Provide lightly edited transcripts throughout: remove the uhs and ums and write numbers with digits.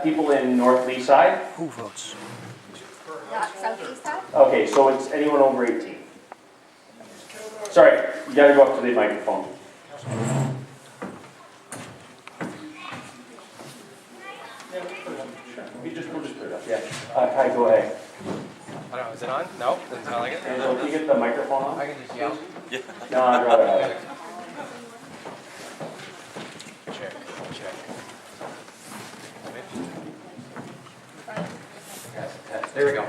People in North Leaside? Who votes? Not southeast side? Okay, so it's anyone over 18. Sorry, you gotta go up to the microphone. We'll just put it up, yeah. Hi, go ahead. I don't know, is it on? No? Doesn't sound like it? Angela, can you get the microphone on? I can just yell. No, I'd rather have it. Check. There we go.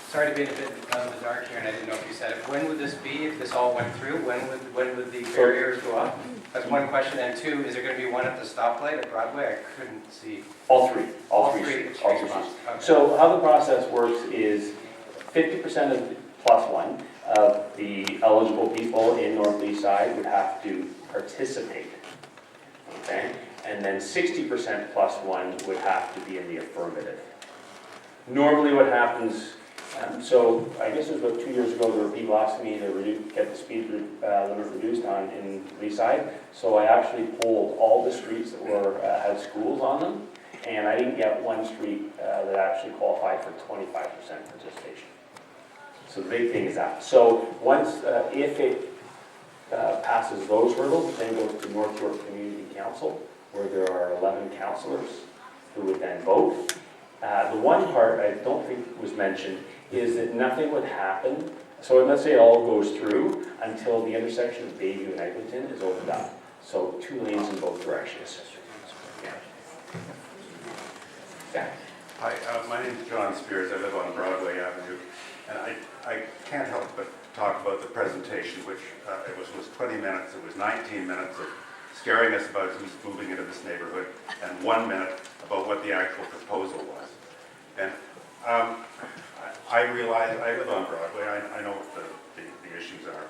Sorry to be in a bit of the dark here, and I didn't know if you said it. When would this be, if this all went through? When would the barriers go up? That's one question. And two, is there going to be one at the stoplight at Broadway? I couldn't see. All three. All three. Okay. So how the process works is 50% of plus one of the eligible people in North Leaside would have to participate. Okay? And then 60% plus one would have to be in the affirmative. Normally what happens, so I guess it was about 2 years ago, there were people asking me to get the speed limit reduced in Leaside. So I actually polled all the streets that had schools on them, and I didn't get one street that actually qualified for 25% participation. So the big thing is that. So once, if it passes those hurdles, then goes to North York Community Council, where there are 11 councillors who would then vote. The one part I don't think was mentioned is that nothing would happen. So let's say it all goes through until the intersection of Bayview and Eglinton is opened up. So 2 lanes in both directions. Yeah. Hi, my name is John Spears. I live on Broadway Avenue, and I can't help but talk about the presentation, which it was 20 minutes. It was 19 minutes of scaring us about who's moving into this neighborhood, and 1 minute about what the actual proposal was. And I realize I live on Broadway. I know what the issues are,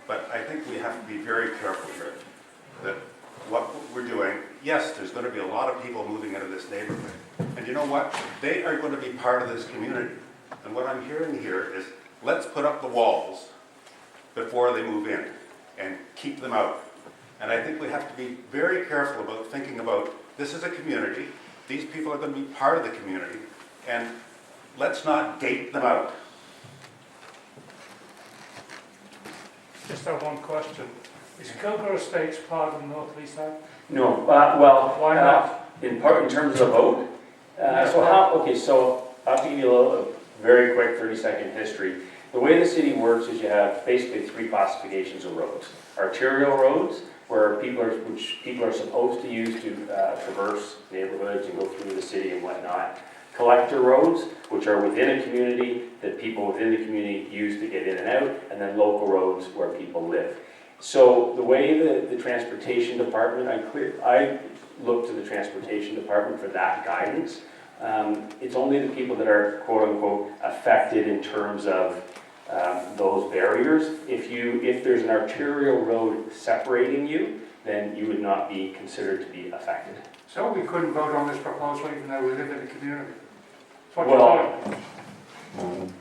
but I think we have to be very careful here that what we're doing. Yes, there's going to be a lot of people moving into this neighborhood, and you know what? They are going to be part of this community. And what I'm hearing here is, let's put up the walls before they move in and keep them out. And I think we have to be very careful about thinking about, this is a community, these people are going to be part of the community, and let's not gate them out. Just have one question. Is Kilgore Estates part of North Leaside? No, well, Why not? In terms of the vote. So I'll have to give you a very quick 30-second history. The way the city works is you have basically 3 classifications of roads. Arterial roads, which people are supposed to use to traverse neighborhoods and go through the city and whatnot. Collector roads, which are within a community that people within the community use to get in and out, and then local roads where people live. So the way the transportation department, I look to the transportation department for that guidance. It's only the people that are quote unquote affected in terms of those barriers. If there's an arterial road separating you, then you would not be considered to be affected. So we couldn't vote on this proposal even though we live in the community?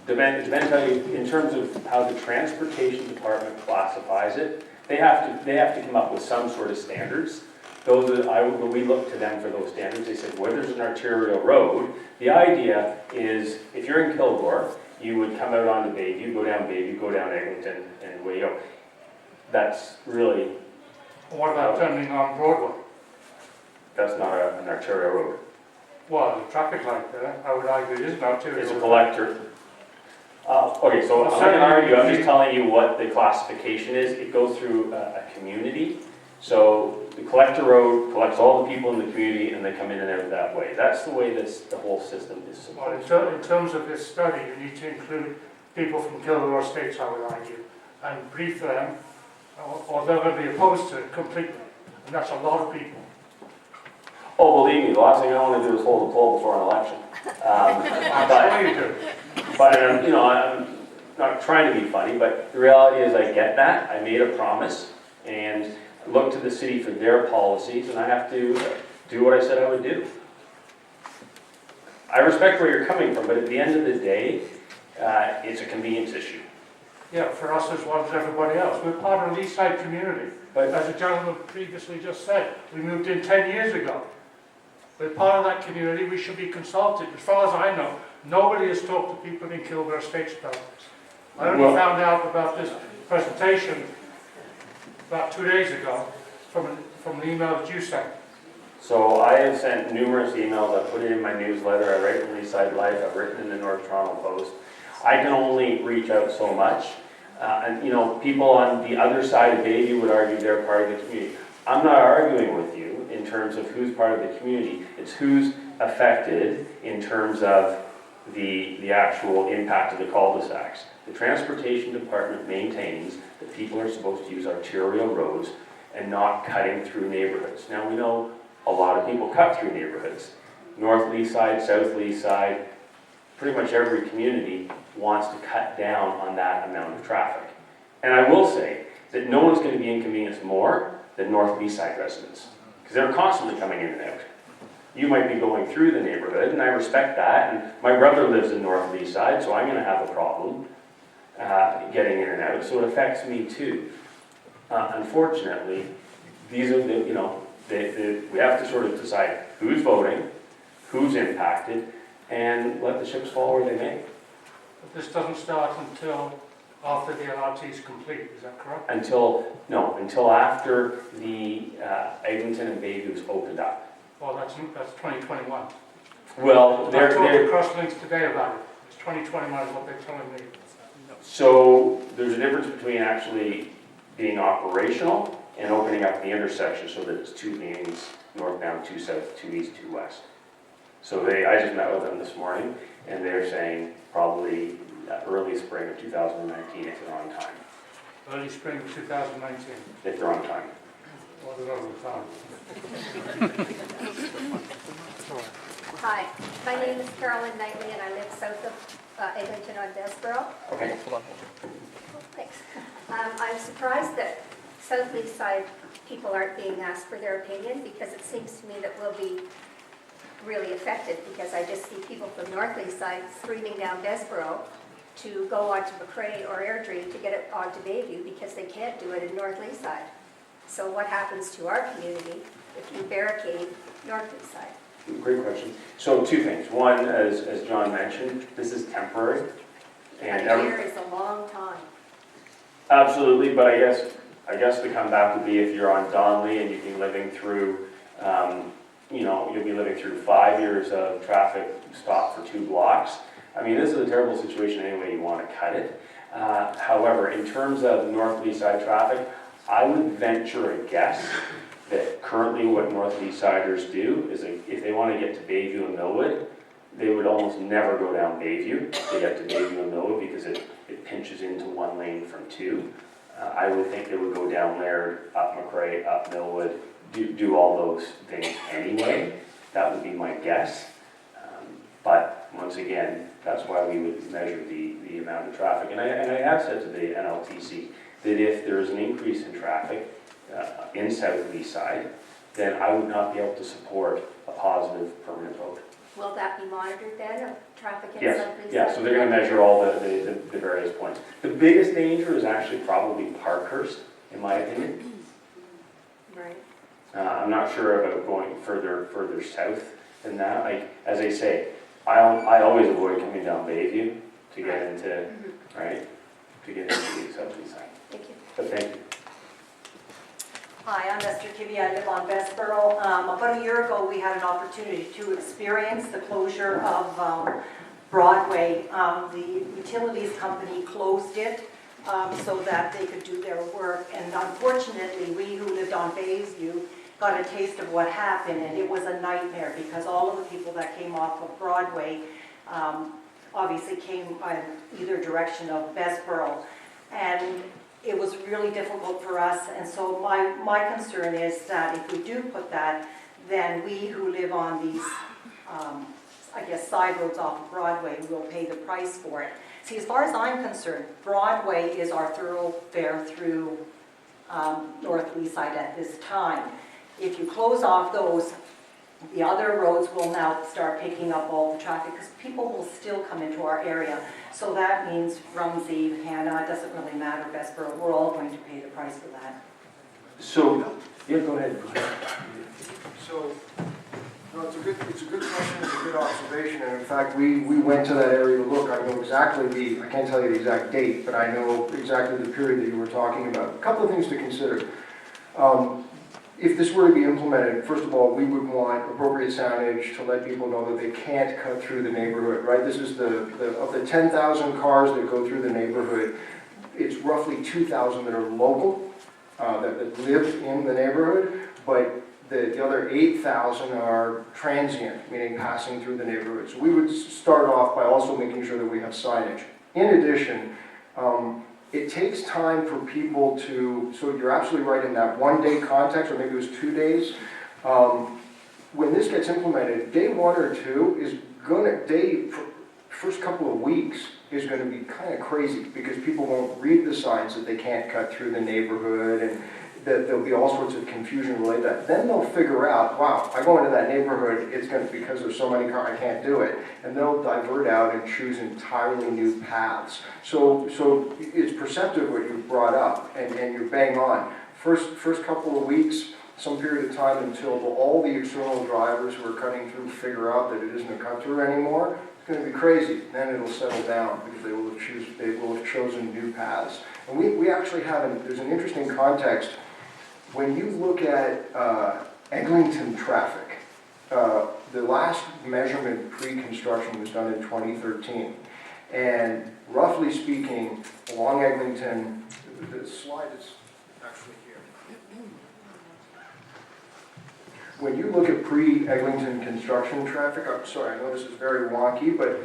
Depends how you, in terms of how the transportation department classifies it, they have to come up with some sort of standards. When we look to them for those standards, they said where there's an arterial road, the idea is if you're in Kilgore, you would come out onto Bayview, go down Eglinton, and away you go. That's really... What about turning on Broadway? That's not an arterial road. Well, the traffic light there, I would argue it is an arterial It's a road. collector. Okay, so I'm not going to argue, I'm just telling you what the classification is. It goes through a community. So the collector road collects all the people in the community and they come in and out that way. That's the way the whole system is supposed Well, in terms of this study, you need to include people from Kilgore Estates, I would argue, and brief them, or they're going to be opposed to it completely. And that's a lot of people. Oh, believe me, the last thing I want to do is hold a poll before an election. I'm sure you do. But I'm not trying to be funny, but the reality is I get that. I made a promise and look to the city for their policies, and I have to do what I said I would do. I respect where you're coming from, but at the end of the day, it's a convenience issue. Yeah, for us as well as everybody else. We're part of the Leaside community. But as the gentleman previously just said, we moved in 10 years ago. We're part of that community, we should be consulted. As far as I know, nobody has talked to people in Kilburn Estates about this. I only Well- found out about this presentation about 2 days ago from the email that you sent. So I have sent numerous emails, I've put it in my newsletter, I write in Leaside Life, I've written in the North Toronto Post. I can only reach out so much. And you know, people on the other side of Bayview would argue they're part of the community. I'm not arguing with you in terms of who's part of the community. It's who's affected in terms of the actual impact of the cul-de-sacs. The transportation department maintains that people are supposed to use arterial roads and not cutting through neighborhoods. Now we know a lot of people cut through neighborhoods. North Leaside, South Leaside, pretty much every community wants to cut down on that amount of traffic. And I will say that no one's going to be inconvenienced more than North Leaside residents, because they're constantly coming in and out. You might be going through the neighborhood, and I respect that, and my brother lives in North Leaside, so I'm going to have a problem getting in and out, so it affects me too. Unfortunately, these are the, you know, we have to sort of decide who's voting, who's impacted, and let the chips fall where they may. But this doesn't start until after the LRT is complete, is that correct? Until after the Eglinton and Bayview's opened up. Well, that's 2021. Well, I they're talked to Crosslinks today about it. It's 2021 is what they're telling me. so there's a difference between actually being operational and opening up the intersection so that it's 2 lanes, northbound, 2 south, 2 east, 2 west. So I just met with them this morning, and they're saying probably early spring of 2019 if they're on time. Early spring of 2019. If they're on time. Or the other time. Hi, my name is Carolyn Knightley, and I live south of Eglinton on Desborough. Okay. Thanks. I'm surprised that South Leaside people aren't being asked for their opinion, because it seems to me that we'll be really affected, because I just see people from North Leaside streaming down Desborough to go onto McRae or Airdrie to get it onto Bayview, because they can't do it in North Leaside. So what happens to our community if you barricade North Leaside? Great question. So 2 things. One, as John mentioned, this is temporary. And A year is a long time. absolutely, but I guess the comeback would be if you're on Donley and you've been living through, you know, you'll be living through 5 years of traffic stop for 2 blocks. I mean, this is a terrible situation any way you want to cut it. However, in terms of North Leaside traffic, I would venture a guess that currently what North Leasiders do is if they want to get to Bayview and Millwood, they would almost never go down Bayview to get to Bayview and Millwood, because it pinches into 1 lane from 2. I would think they would go down there, up McRae, up Millwood, do all those things anyway. That would be my guess. But once again, that's why we would measure the amount of traffic. And I have said to the NLTC that if there is an increase in traffic in South Leaside, then I would not be able to support a positive permanent vote. Will that be monitored then, of traffic in Yes, South Leaside? yeah, so they're going to measure all the various points. The biggest danger is actually probably Parkhurst, in my opinion. Right. I'm not sure about going further south than that. Like, as I say, I always avoid coming down Bayview to get into, right, to get into the South Leaside. Thank you. But thank you. Hi, I'm Esther Kibbe. I live on Bessborough. About a year ago, we had an opportunity to experience the closure of Broadway. The utilities company closed it so that they could do their work. And unfortunately, we who lived on Bayview got a taste of what happened, and it was a nightmare, because all of the people that came off of Broadway obviously came in either direction of Bessborough. And it was really difficult for us, and so my concern is that if we do put that, then we who live on these, I guess, side roads off of Broadway will pay the price for it. See, as far as I'm concerned, Broadway is our thoroughfare through North Leaside at this time. If you close off those, the other roads will now start picking up all the traffic, because people will still come into our area. So that means Rumsey, Hannah, it doesn't really matter, Bessborough, we're all going to pay the price for that. So, yeah, go ahead. So, No, it's a good question, it's a good observation, and in fact, we went to that area to look. I know exactly I can't tell you the exact date, but I know exactly the period that you were talking about. A couple of things to consider. If this were to be implemented, first of all, we would want appropriate signage to let people know that they can't cut through the neighborhood, right? This is of the 10,000 cars that go through the neighborhood, it's roughly 2,000 that are local, that live in the neighborhood, but the other 8,000 are transient, meaning passing through the neighborhood. So we would start off by also making sure that we have signage. In addition, it takes time for people to, so you're absolutely right in that 1 day context, or maybe it was 2 days. When this gets implemented, day 1 or 2 is first couple of weeks is going to be kind of crazy because people won't read the signs that they can't cut through the neighborhood, and there'll be all sorts of confusion related to that. Then they'll figure out, wow, I go into that neighborhood, it's going to, because there's so many cars, I can't do it. And they'll divert out and choose entirely new paths. So it's perceptive what you brought up, and you're bang on. First couple of weeks, some period of time until all the external drivers who are cutting through figure out that it isn't a cut through anymore, it's going to be crazy. Then it'll settle down because they will have chosen new paths. And we actually have, there's an interesting context. When you look at Eglinton traffic, the last measurement pre-construction was done in 2013. And roughly speaking, along Eglinton, the slide is actually here. When you look at pre-Eglinton construction traffic, I'm sorry, I know this is very wonky, but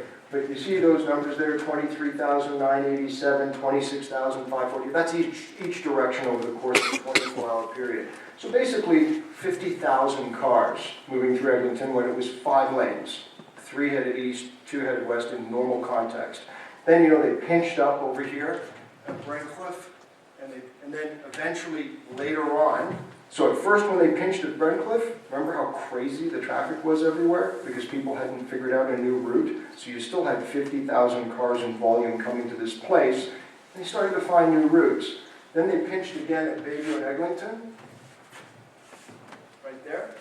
you see those numbers there, 23,987, 26,540. That's each direction over the course of a 24-hour period. So basically, 50,000 cars moving through Eglinton when it was 5 lanes, 3 headed east, 2 headed west in normal context. Then, they pinched up over here at Brentcliffe, and then eventually later on. So at first when they pinched at Brentcliffe, remember how crazy the traffic was everywhere? Because people hadn't figured out a new route. So you still had 50,000 cars in volume coming to this place. And they started to find new routes. Then they pinched again at Bayview and Eglinton. Right there.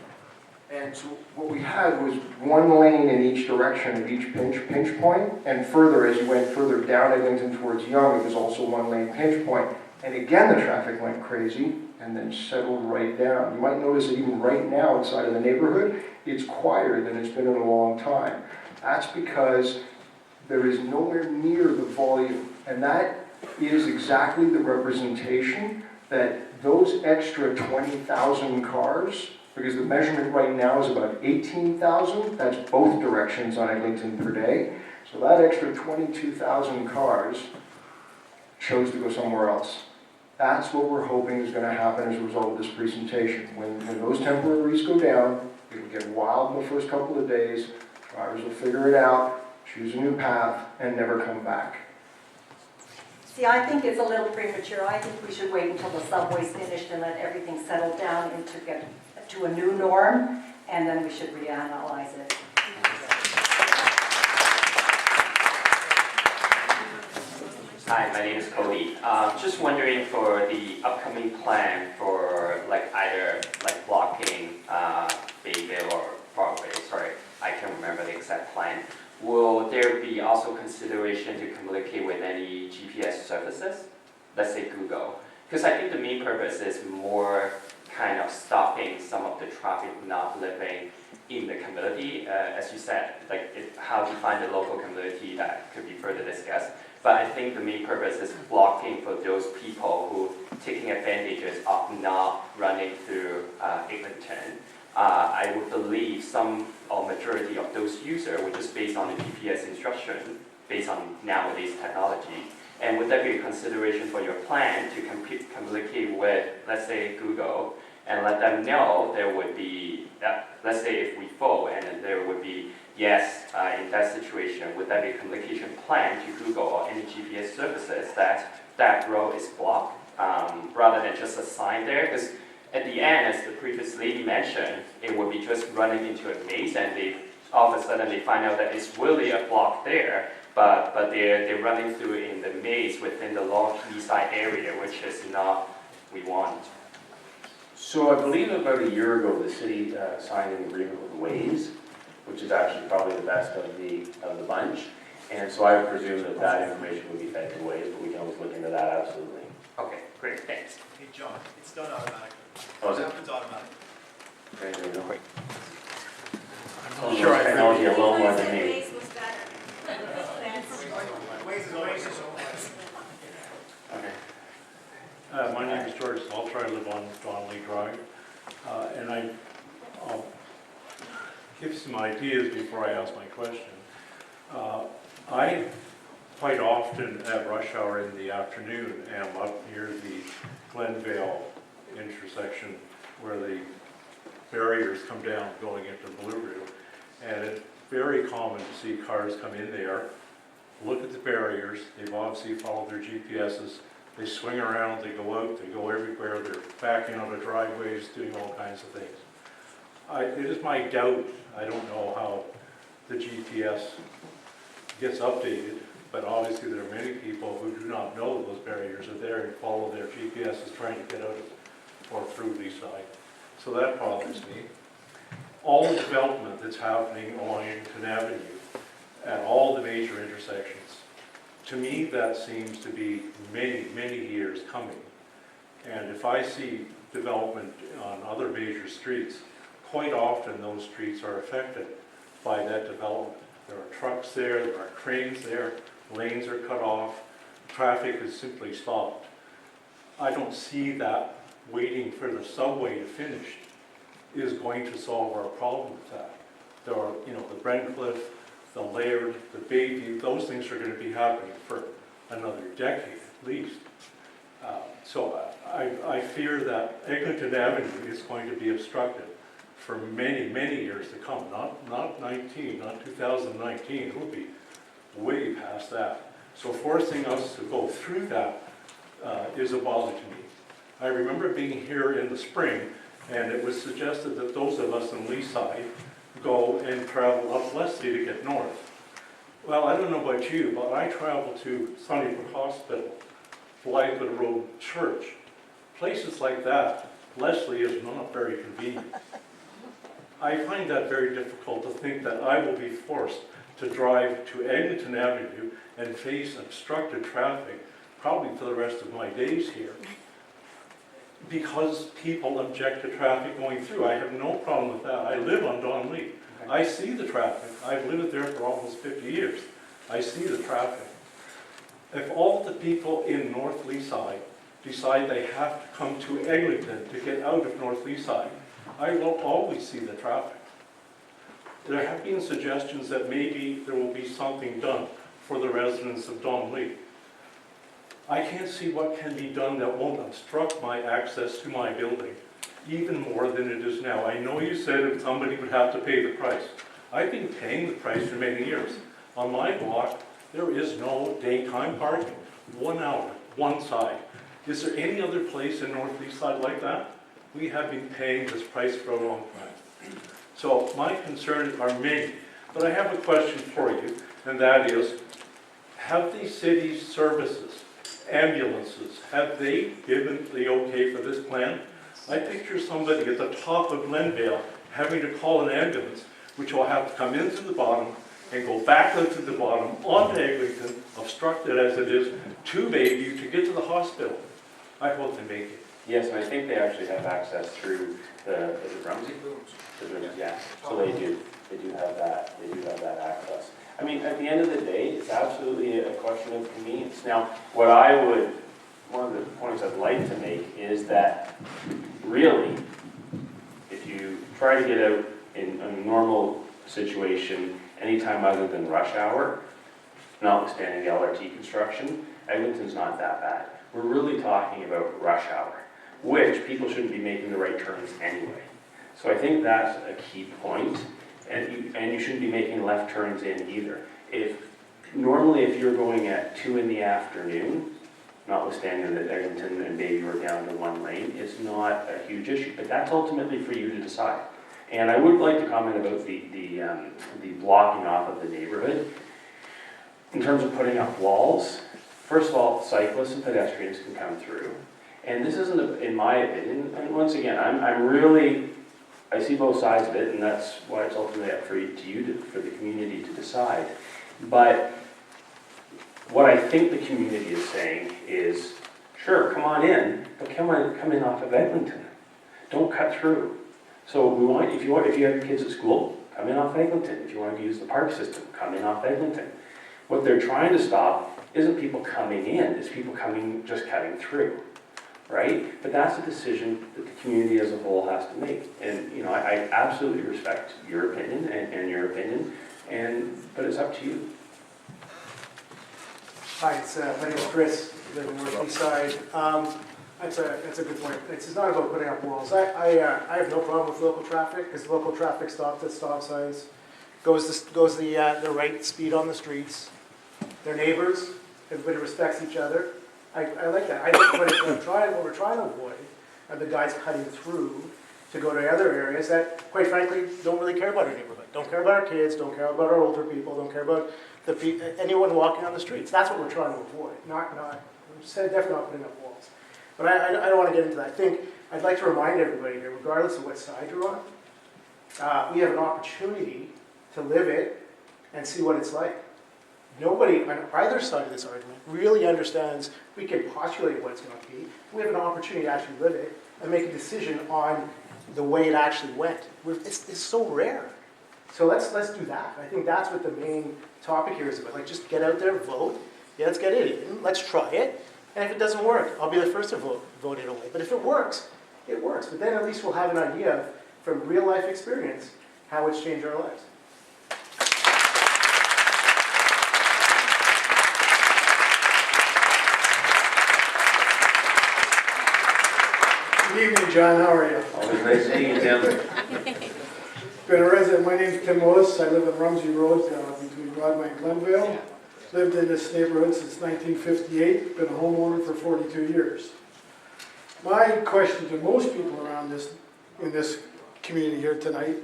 And so what we had was 1 lane in each direction at each pinch point. And further, as you went further down Eglinton towards Yonge, it was also 1 lane pinch point. And again, the traffic went crazy and then settled right down. You might notice that even right now inside of the neighborhood, it's quieter than it's been in a long time. That's because there is nowhere near the volume. And that is exactly the representation that those extra 20,000 cars, because the measurement right now is about 18,000, that's both directions on Eglinton per day. So that extra 22,000 cars chose to go somewhere else. That's what we're hoping is going to happen as a result of this presentation. When those temporaries go down, it will get wild in the first couple of days, drivers will figure it out, choose a new path, and never come back. See, I think it's a little premature. I think we should wait until the subway's finished and let everything settle down and to get to a new norm, and then we should reanalyze it. Hi, my name is Cody. Just wondering for the upcoming plan for either blocking Bayville or Broadway, sorry, I can't remember the exact plan. Will there be also consideration to communicate with any GPS services? Let's say Google. Because I think the main purpose is more kind of stopping some of the traffic not living in the community. As you said, how to find the local community, that could be further discussed. But I think the main purpose is blocking for those people who taking advantages of not running through Eglinton. I would believe some or majority of those users, which is based on the GPS instruction, based on nowadays technology. And would that be a consideration for your plan to communicate with, let's say, Google, and let them know there would be, let's say if we vote, and then there would be, yes, in that situation, would that be a communication plan to Google or any GPS services that road is blocked, rather than just a sign there? Because at the end, as the previous lady mentioned, it would be just running into a maze, and all of a sudden they find out that it's really a block there, but they're running through in the maze within the Leaside area, which is not we want. So I believe about a year ago, the city signed an agreement with Waze, which is actually probably the best of the bunch. And so I presume that that information would be fed to Waze, but we can always look into that, absolutely. Okay, great, thanks. Hey, John, it's done automatically. Oh, is It it? happens automatically. Okay, there we go. Great. I'm sure technology a little more than me. Waze is always Okay. My name is George Salter. I live on Donnelly Drive. And I'll give some ideas before I ask my question. I quite often at rush hour in the afternoon am up near the Glenvale intersection where the barriers come down going into Blue Ridge. And it's very common to see cars come in there, look at the barriers. They've obviously followed their GPSs. They swing around, they go out, they go everywhere. They're backing out of driveways, doing all kinds of things. It is my doubt, I don't know how the GPS gets updated, but obviously there are many people who do not know those barriers are there and follow their GPSs trying to get out of or through Leaside. So that bothers me. All the development that's happening along Eglinton Avenue at all the major intersections, to me that seems to be many, many years coming. And if I see development on other major streets, quite often those streets are affected by that development. There are trucks there are cranes there, lanes are cut off, traffic is simply stopped. I don't see that waiting for the subway to finish is going to solve our problem with that. There are, the Brentcliffe, the Laird, the Bayview, those things are going to be happening for another decade at least. So I fear that Eglinton Avenue is going to be obstructed for many, many years to come. Not 19, not 2019. It will be way past that. So forcing us to go through that is a bother to me. I remember being here in the spring, and it was suggested that those of us in Leaside go and travel up Leslie to get north. Well, I don't know about you, but I travel to Sunnybrook Hospital, Blythewood Road Church. Places like that, Leslie is not very convenient. I find that very difficult to think that I will be forced to drive to Eglinton Avenue and face obstructed traffic probably for the rest of my days here because people object to traffic going through. I have no problem with that. I live on Donnelly. I see the traffic. I've lived there for almost 50 years. I see the traffic. If all the people in North Leaside decide they have to come to Eglinton to get out of North Leaside, I will always see the traffic. There have been suggestions that maybe there will be something done for the residents of Donnelly. I can't see what can be done that won't obstruct my access to my building, even more than it is now. I know you said that somebody would have to pay the price. I've been paying the price for many years. On my block, there is no daytime parking. 1 hour, one side. Is there any other place in North Leaside like that? We have been paying this price for a long time. So my concerns are many, but I have a question for you, and that is, have the city's services, ambulances, have they given the okay for this plan? I picture somebody at the top of Glenvale having to call an ambulance, which will have to come in through the bottom and go back out to the bottom onto Eglinton, obstructed as it is, to Bayview to get to the hospital. I hope they make it. Yes, and I think they actually have access through the, is it Rumsey? The rooms, yeah. So they do have that, access. I mean, at the end of the day, it's absolutely a question of convenience. Now, one of the points I'd like to make is that really, if you try to get out in a normal situation anytime other than rush hour, notwithstanding the LRT construction, Eglinton's not that bad. We're really talking about rush hour, which people shouldn't be making the right turns anyway. So I think that's a key point, and you shouldn't be making left turns in either. Normally if you're going at 2 in the afternoon, notwithstanding that Eglinton and Bayview are down to 1 lane, it's not a huge issue, but that's ultimately for you to decide. And I would like to comment about the blocking off of the neighborhood. In terms of putting up walls, first of all, cyclists and pedestrians can come through. And this isn't, in my opinion, and once again, I'm really, I see both sides of it, and that's why it's ultimately up for for the community to decide. But what I think the community is saying is, sure, come on in, but come in off of Eglinton. Don't cut through. So if you have your kids at school, come in off Eglinton. If you want to use the park system, come in off Eglinton. What they're trying to stop isn't people coming in, it's people just cutting through, right? But that's a decision that the community as a whole has to make. And, I absolutely respect your opinion and your opinion, but it's up to you. Hi, my name is Chris, I live in North Leaside. That's a good point. It's not about putting up walls. I have no problem with local traffic, because local traffic stops at stop signs, goes the right speed on the streets. They're neighbors, everybody respects each other. I like that. I think what we're trying to avoid are the guys cutting through to go to other areas that, quite frankly, don't really care about our neighborhood. Don't care about our kids, don't care about our older people, don't care about anyone walking on the streets. That's what we're trying to avoid. Definitely not putting up walls. But I don't want to get into that. I think I'd like to remind everybody here, regardless of what side you're on, we have an opportunity to live it and see what it's like. Nobody on either side of this argument really understands. We can postulate what it's going to be. We have an opportunity to actually live it and make a decision on the way it actually went. It's so rare. So let's do that. I think that's what the main topic here is about. Like, just get out there, vote. Yeah, let's get it in. Let's try it. And if it doesn't work, I'll be the first to vote it away. But if it works, it works. But then at least we'll have an idea from real life experience how it's changed our lives. Good evening, John. How are you? Always nice seeing you, Tim. Been a resident. My name's Tim Willis. I live on Rumsey Road between Broadway and Glenvale. Lived in this neighborhood since 1958. Been a homeowner for 42 years. My question to most people around in this community here tonight,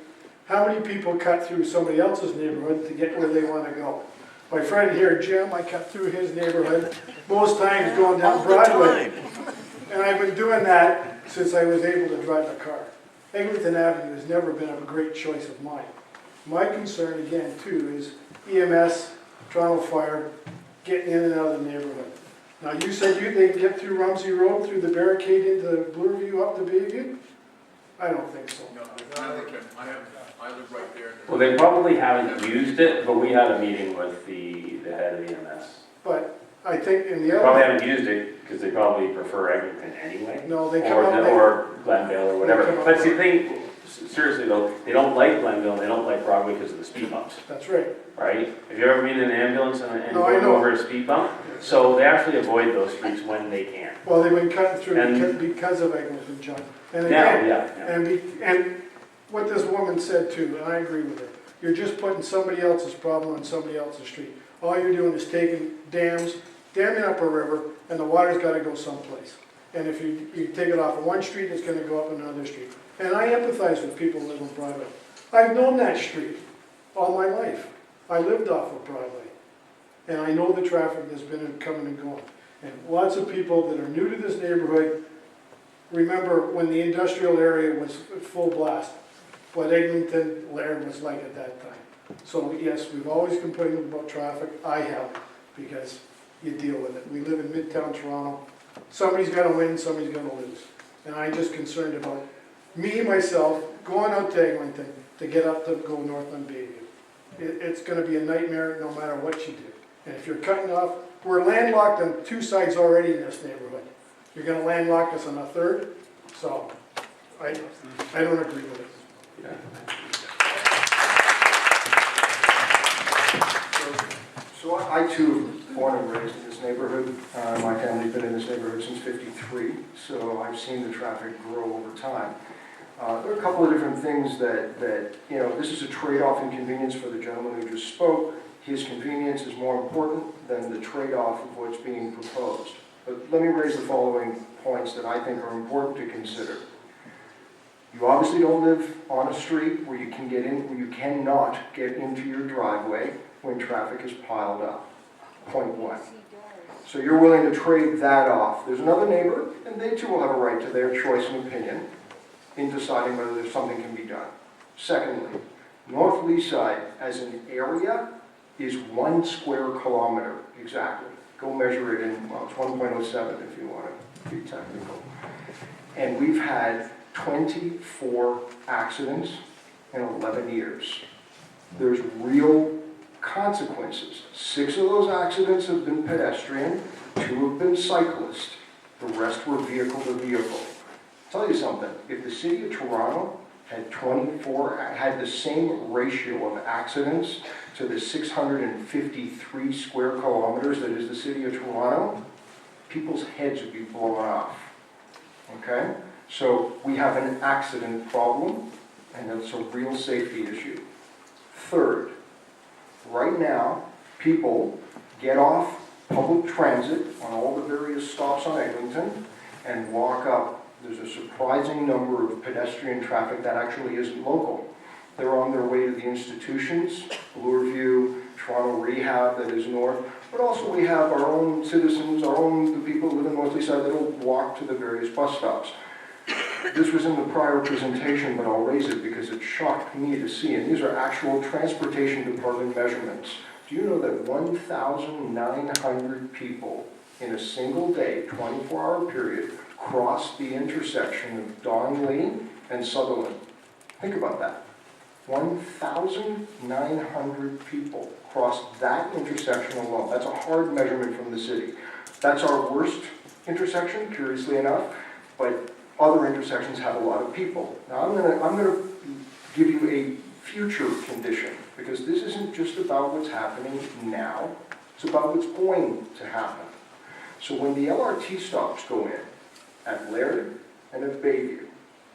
how many people cut through somebody else's neighborhood to get where they want to go? My friend here, Jim, I cut through his neighborhood most times going down Broadway. And I've been doing that since I was able to drive a car. Eglinton Avenue has never been a great choice of mine. My concern, again, too, is EMS, Toronto Fire, getting in and out of the neighborhood. Now, you said they'd get through Rumsey Road, through the barricade into Bloorview, up to Bayview? I don't think so. No, I live right there. Well, they probably haven't used it, but we had a meeting with the head of EMS. But I think in the Probably other... haven't used it because they probably prefer Eglinton anyway. No, they come up... Or Glenvale or whatever. They come up- But see, the thing, seriously though, they don't like Glenville, they don't like Broadway because of the speed bumps, That's right. right? Have you ever been in an ambulance and No, I going know. over a speed bump? So they actually avoid those streets when they can. Well, they've been cutting through And- because of Eglinton, John. And Now, again, yeah. and what this woman said too, and I agree with her, you're just putting somebody else's problem on somebody else's street. All you're doing is taking damming up a river, and the water's got to go someplace. And if you take it off of one street, it's going to go up another street. And I empathize with people who live on Broadway. I've known that street all my life. I lived off of Broadway. And I know the traffic that's been coming and going. And lots of people that are new to this neighborhood remember when the industrial area was full blast, what Eglinton Laird was like at that time. So yes, we've always complained about traffic. I have, because you deal with it. We live in Midtown Toronto. Somebody's got to win, somebody's going to lose. And I'm just concerned about me, myself, going out to Eglinton to get up to go north on Bayview. It's going to be a nightmare no matter what you do. And if you're cutting off, we're landlocked on two sides already in this neighborhood. You're going to landlock us on a third? So I don't agree with it. Yeah. So I too, born and raised in this neighborhood. My family's been in this neighborhood since '53, so I've seen the traffic grow over time. There are a couple of different things that this is a trade-off in convenience for the gentleman who just spoke. His convenience is more important than the trade-off of what's being proposed. But let me raise the following points that I think are important to consider. You obviously don't live on a street where you cannot get into your driveway when traffic is piled up. point one. So you're willing to trade that off. There's another neighbor, and they too will have a right to their choice and opinion in deciding whether there's something can be done. Secondly, North Leaside as an area is 1 square kilometer exactly. Go measure it in, well, it's 1.07 if you want to be technical. And we've had 24 accidents in 11 years. There's real consequences. 6 of those accidents have been pedestrian, 2 have been cyclist, the rest were vehicle to vehicle. I'll tell you something, if the city of Toronto had the same ratio of accidents to the 653 square kilometers that is the city of Toronto, people's heads would be blown off. Okay? So we have an accident problem, and that's a real safety issue. Third, right now, people get off public transit on all the various stops on Eglinton and walk up. There's a surprising number of pedestrian traffic that actually isn't local. They're on their way to the institutions, Bloorview, Toronto Rehab that is north, but also we have our own citizens, the people who live in North Leaside that'll walk to the various bus stops. This was in the prior presentation, but I'll raise it because it shocked me to see, and these are actual transportation department measurements. Do you know that 1,900 people in a single day, 24-hour period, cross the intersection of Don Lane and Sutherland? Think about that. 1,900 people cross that intersection alone. That's a hard measurement from the city. That's our worst intersection, curiously enough, but other intersections have a lot of people. Now I'm gonna give you a future condition, because this isn't just about what's happening now, it's about what's going to happen. So when the LRT stops go in at Laird and at Bayview,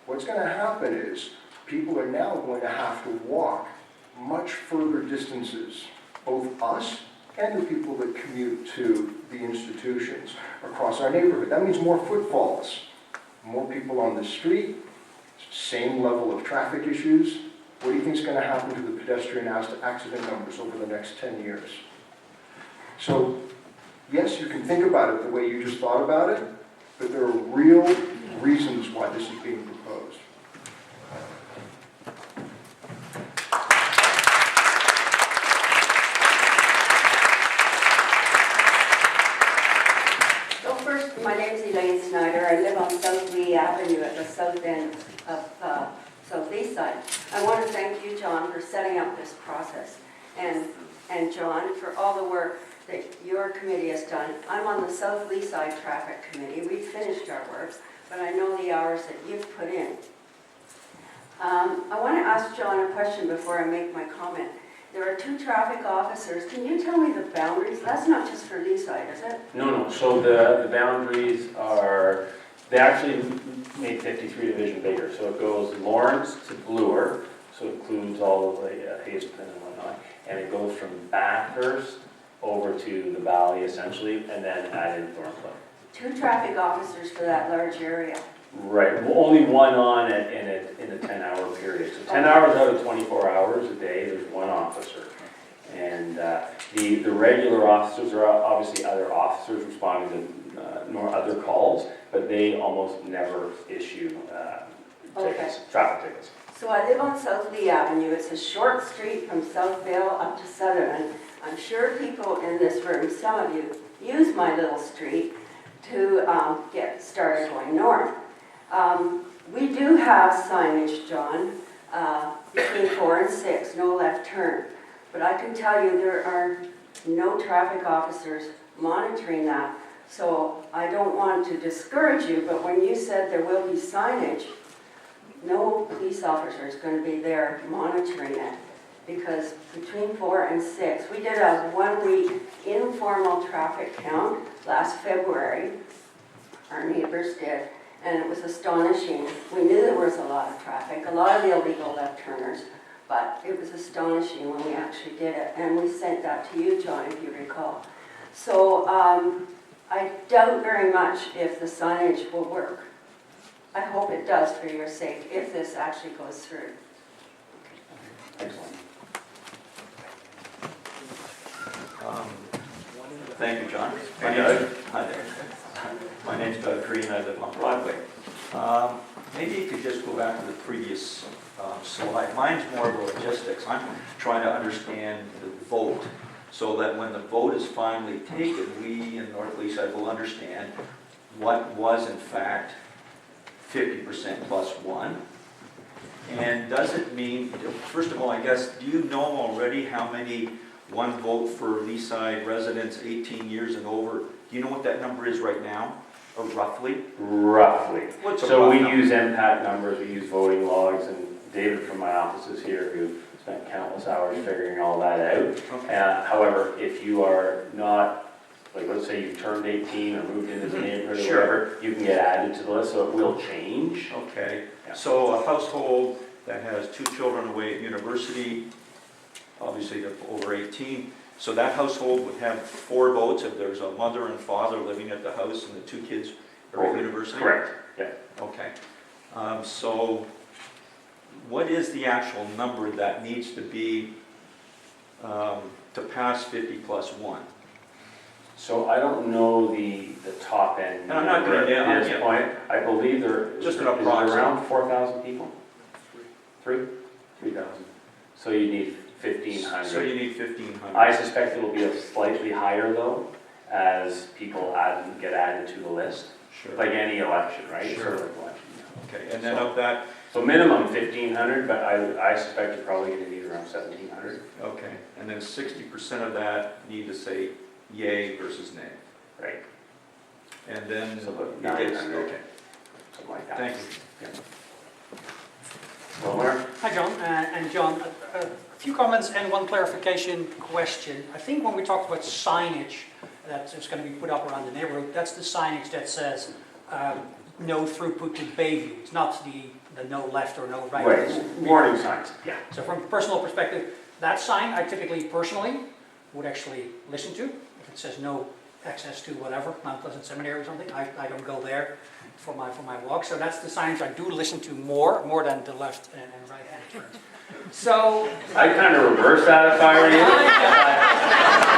what's going to happen is people are now going to have to walk much further distances, both us and the people that commute to the institutions across our neighborhood. That means more footfalls, more people on the street, same level of traffic issues. What do you think is going to happen to the pedestrian accident numbers over the next 10 years? So, yes, you can think about it the way you just thought about it, but there are real reasons why this is being proposed. So first, my name is Elaine Snyder. I live on South Lee Avenue at the south end of South Leaside. I want to thank you, John, for setting up this process, and John, for all the work that your committee has done. I'm on the South Leaside Traffic Committee. We've finished our work, but I know the hours that you've put in. I want to ask John a question before I make my comment. There are 2 traffic officers. Can you tell me the boundaries? That's not just for Leaside, is it? No. So the boundaries are, they actually made 53 division bigger. So it goes Lawrence to Bloor, so it includes all of the Hazelton and whatnot, and it goes from Bathurst over to the valley essentially, and then add in Thorncliffe. 2 traffic officers for that large area. Right, well, only one on it in a 10-hour period. So 10 hours out of 24 hours a day, there's 1 officer. And the regular officers are obviously other officers responding to other calls, but they almost never issue tickets, traffic tickets. So I live on South Lee Avenue. It's a short street from Southville up to Sutherland. I'm sure people in this room, some of you, use my little street to get started going north. We do have signage, John, between 4 and 6, no left turn. But I can tell you there are no traffic officers monitoring that. So I don't want to discourage you, but when you said there will be signage, no police officer is going to be there monitoring it. Because between 4 and 6, we did a 1-week informal traffic count last February. Our neighbors did, and it was astonishing. We knew there was a lot of traffic, a lot of illegal left turners, but it was astonishing when we actually did it. And we sent that to you, John, if you recall. So I doubt very much if the signage will work. I hope it does for your sake, if this actually goes through. Excellent. Thank you, John. Hi, Doug. Hi there. My name's Doug Green, I live on Broadway. Maybe you could just go back to the previous slide. Mine's more of logistics. I'm trying to understand the vote so that when the vote is finally taken, we in North Leaside will understand what was in fact 50% plus one. And does it mean, first of all, I guess, do you know already how many one vote for Leaside residents 18 years and over? Do you know what that number is right now, or roughly? Roughly. What's a So rough we number? use MPAT numbers, we use voting logs, and David from my office is here who spent countless hours figuring all that out. Okay. However, if you are not, like let's say you turned 18 or moved into the neighborhood or Sure. whatever, you can get added to the list, so it will change. Okay. Yeah. So a household that has 2 children away at university, obviously they're over 18, so that household would have 4 votes if there's a mother and father living at the house and the 2 kids are at university? Correct, yeah. Okay. So what is the actual number that needs to be to pass 50 plus 1? So I don't know the top end And I'm not number gonna- yeah, at this yeah. point. I believe there Just an is it approximate. around 4,000 people? 3,000. So you need So 1,500. you need 1,500. I suspect it'll be a slightly higher though, as people get added to the list, Sure. like any election, right? Sure. Sort of like election. Okay, and then of that, So minimum 1,500, but I suspect you're probably going to need around 1,700. okay, and then 60% of that need to say yay versus nay. Right. And then, So about it gets- 900. okay, Something like that. thank you. Wilmer? Hi, John. And John, a few comments and one clarification question. I think when we talked about signage that is going to be put up around the neighborhood, that's the signage that says no throughput to Bayview. It's not the no left or no right. Right, warning signs, yeah. So from a personal perspective, that sign I typically personally would actually listen to. If it says no access to whatever, Mount Pleasant Seminary or something, I don't go there for my walk. So that's the signs I do listen to more than the left and right hand turns. So I'd kind of reverse that if I were you.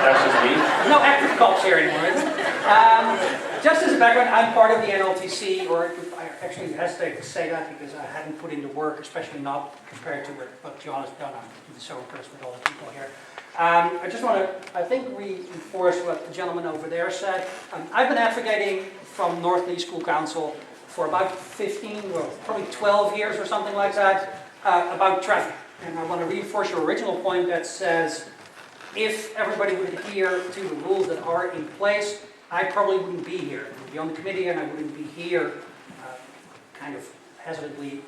That's just me. no active cops here anymore. Is it? Just as a background, I'm part of the NLTC, or I actually hesitate to say that because I hadn't put in the work, especially not compared to what John has done. I'm so impressed with all the people here. I just want to, I think, reinforce what the gentleman over there said. I've been advocating from North Lee School Council for about 15, well, probably 12 years or something like that, about traffic. And I want to reinforce your original point that says, if everybody would adhere to the rules that are in place, I probably wouldn't be here. I would be on the committee and I wouldn't be here, kind of hesitantly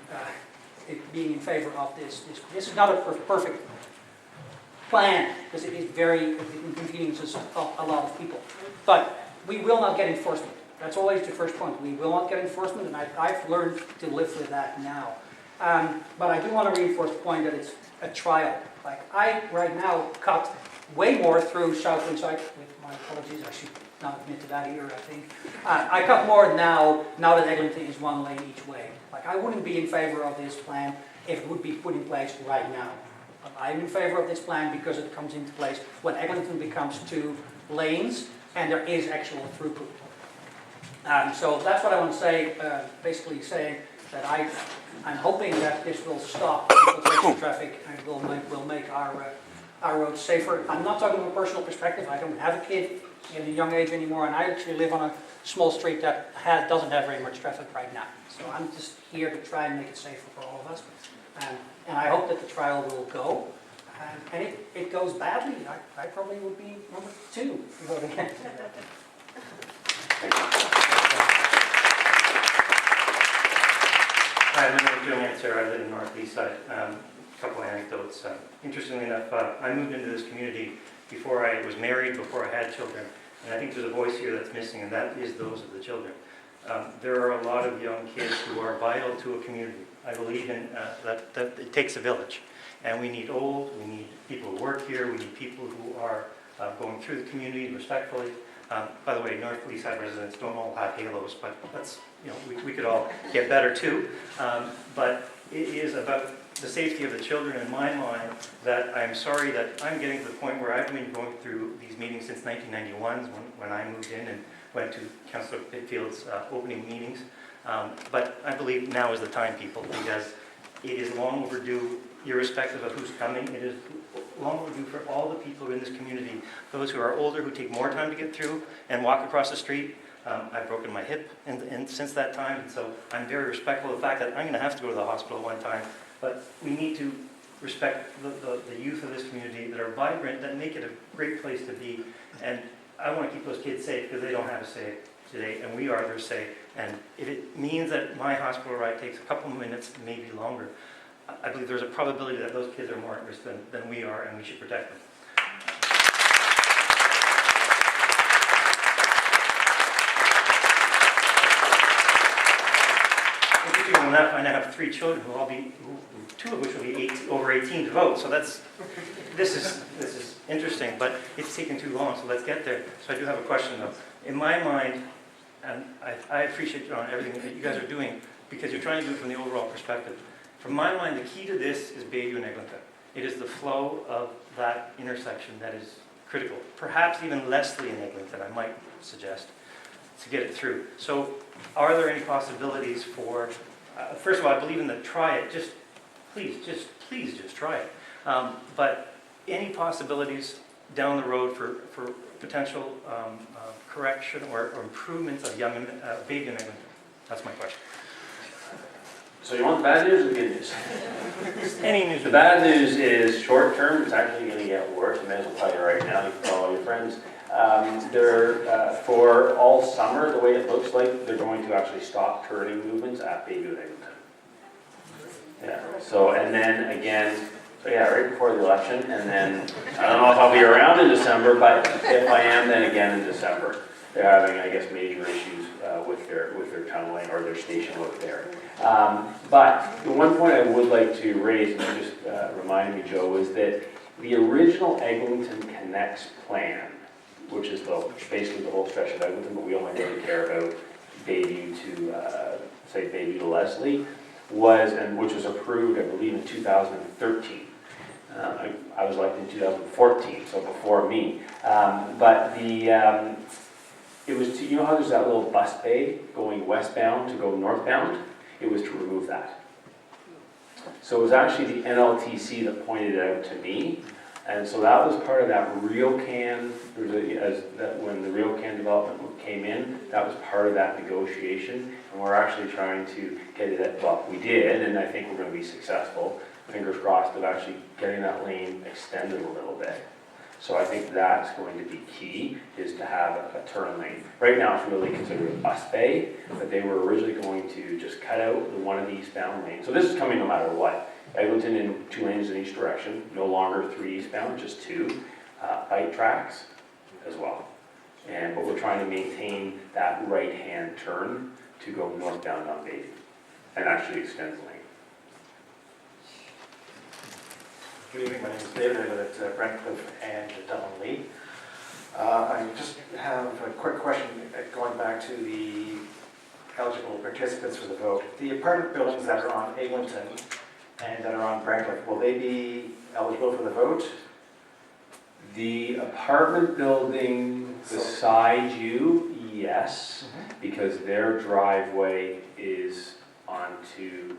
being in favor of this. This is not a perfect plan, because it is it inconveniences a lot of people. But we will not get enforcement. That's always the first point. We will not get enforcement, and I've learned to live with that now. But I do want to reinforce the point that it's a trial. Like I, right now, cut way more through South Leaside, with my apologies, I should not admit to that either, I think. I cut more now that Eglinton is one lane each way. Like I wouldn't be in favor of this plan if it would be put in place right now. I'm in favor of this plan because it comes into place when Eglinton becomes 2 lanes and there is actual throughput. So that's what I want to say, basically saying that I'm hoping that this will stop infiltration traffic and will make our roads safer. I'm not talking from a personal perspective. I don't have a kid in a young age anymore, and I actually live on a small street that doesn't have very much traffic right now. So I'm just here to try and make it safer for all of us. And I hope that the trial will go. And if it goes badly, I probably would be number 2 if you vote against it. Hi, my name is Joe Answer. I live in North Leaside. A couple of anecdotes. Interestingly enough, I moved into this community before I was married, before I had children. And I think there's a voice here that's missing, and that is those of the children. There are a lot of young kids who are vital to a community. I believe in that it takes a village. And we need old, we need people who work here, we need people who are going through the community respectfully. By the way, North Leaside residents don't all have halos, but that's, we could all get better too. But it is about the safety of the children in my mind, that I'm sorry that I'm getting to the point where I've been going through these meetings since 1991, when I moved in and went to Councillor Pitfield's opening meetings. But I believe now is the time, people, because it is long overdue, irrespective of who's coming. It is long overdue for all the people in this community, those who are older, who take more time to get through and walk across the street. I've broken my hip and since that time, and so I'm very respectful of the fact that I'm going to have to go to the hospital one time. But we need to respect the youth of this community that are vibrant, that make it a great place to be. And I want to keep those kids safe because they don't have a say today, and we are their say. And if it means that my hospital ride takes a couple minutes, maybe longer, I believe there's a probability that those kids are more at risk than we are, and we should protect them. Interesting enough, I now have 3 children who will be, 2 of which will be over 18 to vote. So this is interesting, but it's taken too long. So let's get there. So I do have a question though. In my mind, and I appreciate John everything that you guys are doing because you're trying to do it from the overall perspective. From my mind, the key to this is Bayview and Eglinton. It is the flow of that intersection that is critical. Perhaps even Leslie and Eglinton, I might suggest, to get it through. So are there any possibilities for, first of all, I believe in the try it, please just try it. But any possibilities down the road for potential correction or improvements of Bayview and Eglinton? That's my question. So you want the bad news or the good news? Any news? The bad news is short term, it's actually going to get worse. I may as well tell you right now, you can tell all your friends. For all summer, the way it looks like, they're going to actually stop turning movements at Bayview and Eglinton. Yeah, so, and then again, so yeah, right before the election, and then, I don't know if I'll be around in December, but if I am, then again in December. They're having, I guess, major issues with their tunneling or their station work there. But the one point I would like to raise, and you just reminded me, Joe, is that the original Eglinton Connects plan, which is basically the whole stretch of Eglinton, but we only really care about Bayview to, say, Bayview to Leslie, which was approved, I believe, in 2013. I was elected in 2014, so before me. But it was you know how there's that little bus bay going westbound to go northbound? It was to remove that. So it was actually the NLTC that pointed it out to me. And so that was part of that RioCan, when the RioCan development came in, that was part of that negotiation. And we're actually trying to get it, well, we did, and I think we're going to be successful, fingers crossed, of actually getting that lane extended a little bit. So I think that's going to be key, is to have a turn lane. Right now it's really considered a bus bay, but they were originally going to just cut out the one of the eastbound lanes. So this is coming no matter what. Eglinton in 2 lanes in each direction, no longer 3 eastbound, just 2. Bike tracks as well. But we're trying to maintain that right-hand turn to go northbound on Bayview and actually extend the lane. Good evening, my name is David. I live at Brentcliffe and Dunley. I just have a quick question going back to the eligible participants for the vote. The apartment buildings that are on Eglinton and that are on Brentcliffe, will they be eligible for the vote? The apartment building beside you, yes, because their driveway is onto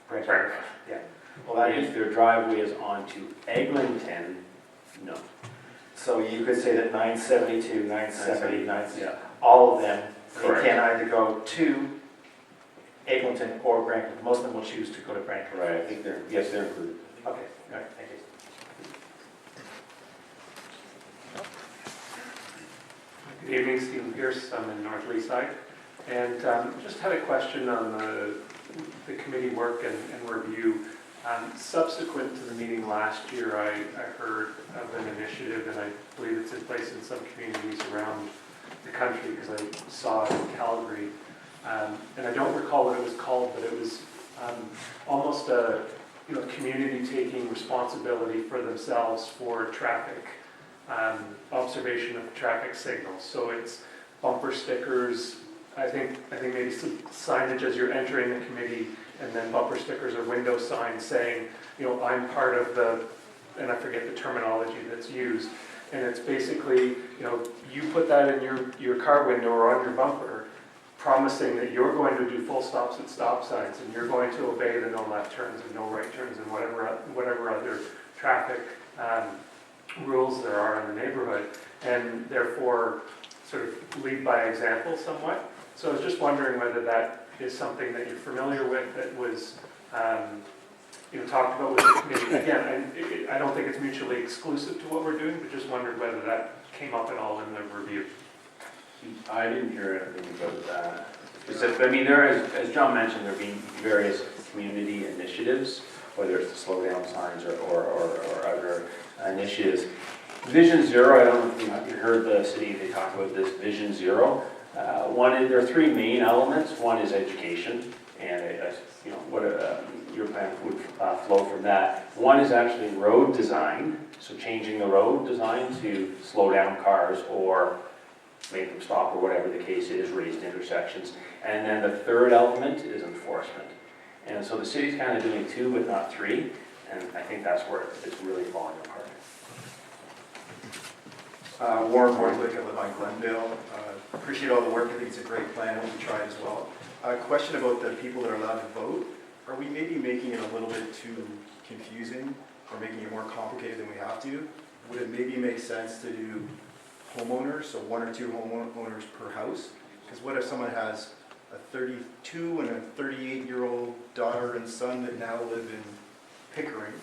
Brentcliffe. Yeah. Well, if their driveway is onto Eglinton, no. So you could say that 972, 970, 970, yeah. all of them, Correct. they can either go to Eglinton or Brentcliffe. Most of them will choose to go to Brentcliffe. Right, I think they're included. Okay, all right, thank you. Good evening, Stephen Pierce. I'm in North Leaside. And just had a question on the committee work and review. Subsequent to the meeting last year, I heard of an initiative, and I believe it's in place in some communities around the country because I saw it in Calgary. And I don't recall what it was called, but it was almost a community taking responsibility for themselves for traffic, observation of traffic signals. So it's bumper stickers, I think maybe some signage as you're entering the committee, and then bumper stickers or window signs saying, you know, I'm part of the, and I forget the terminology that's used. And it's basically, you know, you put that in your car window or on your bumper, promising that you're going to do full stops at stop signs, and you're going to obey the no left turns and no right turns and whatever other traffic rules there are in the neighborhood, and therefore sort of lead by example somewhat. So I was just wondering whether that is something that you're familiar with, that was talked about with the committee. Again, I don't think it's mutually exclusive to what we're doing, but just wondered whether that came up at all in the review. I didn't hear anything about that. Specific, I mean, there is, as John mentioned, there being various community initiatives, whether it's the slow down signs or other initiatives. Vision Zero, I don't know if you heard the city, they talk about this Vision Zero. There are three main elements. One is education, and your plan would flow from that. One is actually road design, so changing the road design to slow down cars or make them stop or whatever the case is, raised intersections. And then the third element is enforcement. And so the city's kind of doing two but not three, and I think that's where it's really falling apart. Warren Borthwick, I live on Glendale. Appreciate all the work. I think it's a great plan, and we tried as well. A question about the people that are allowed to vote. Are we maybe making it a little bit too confusing or making it more complicated than we have to? Would it maybe make sense to do homeowners, so one or two homeowners per house? Because what if someone has a 32 and a 38-year-old daughter and son that now live in Pickering?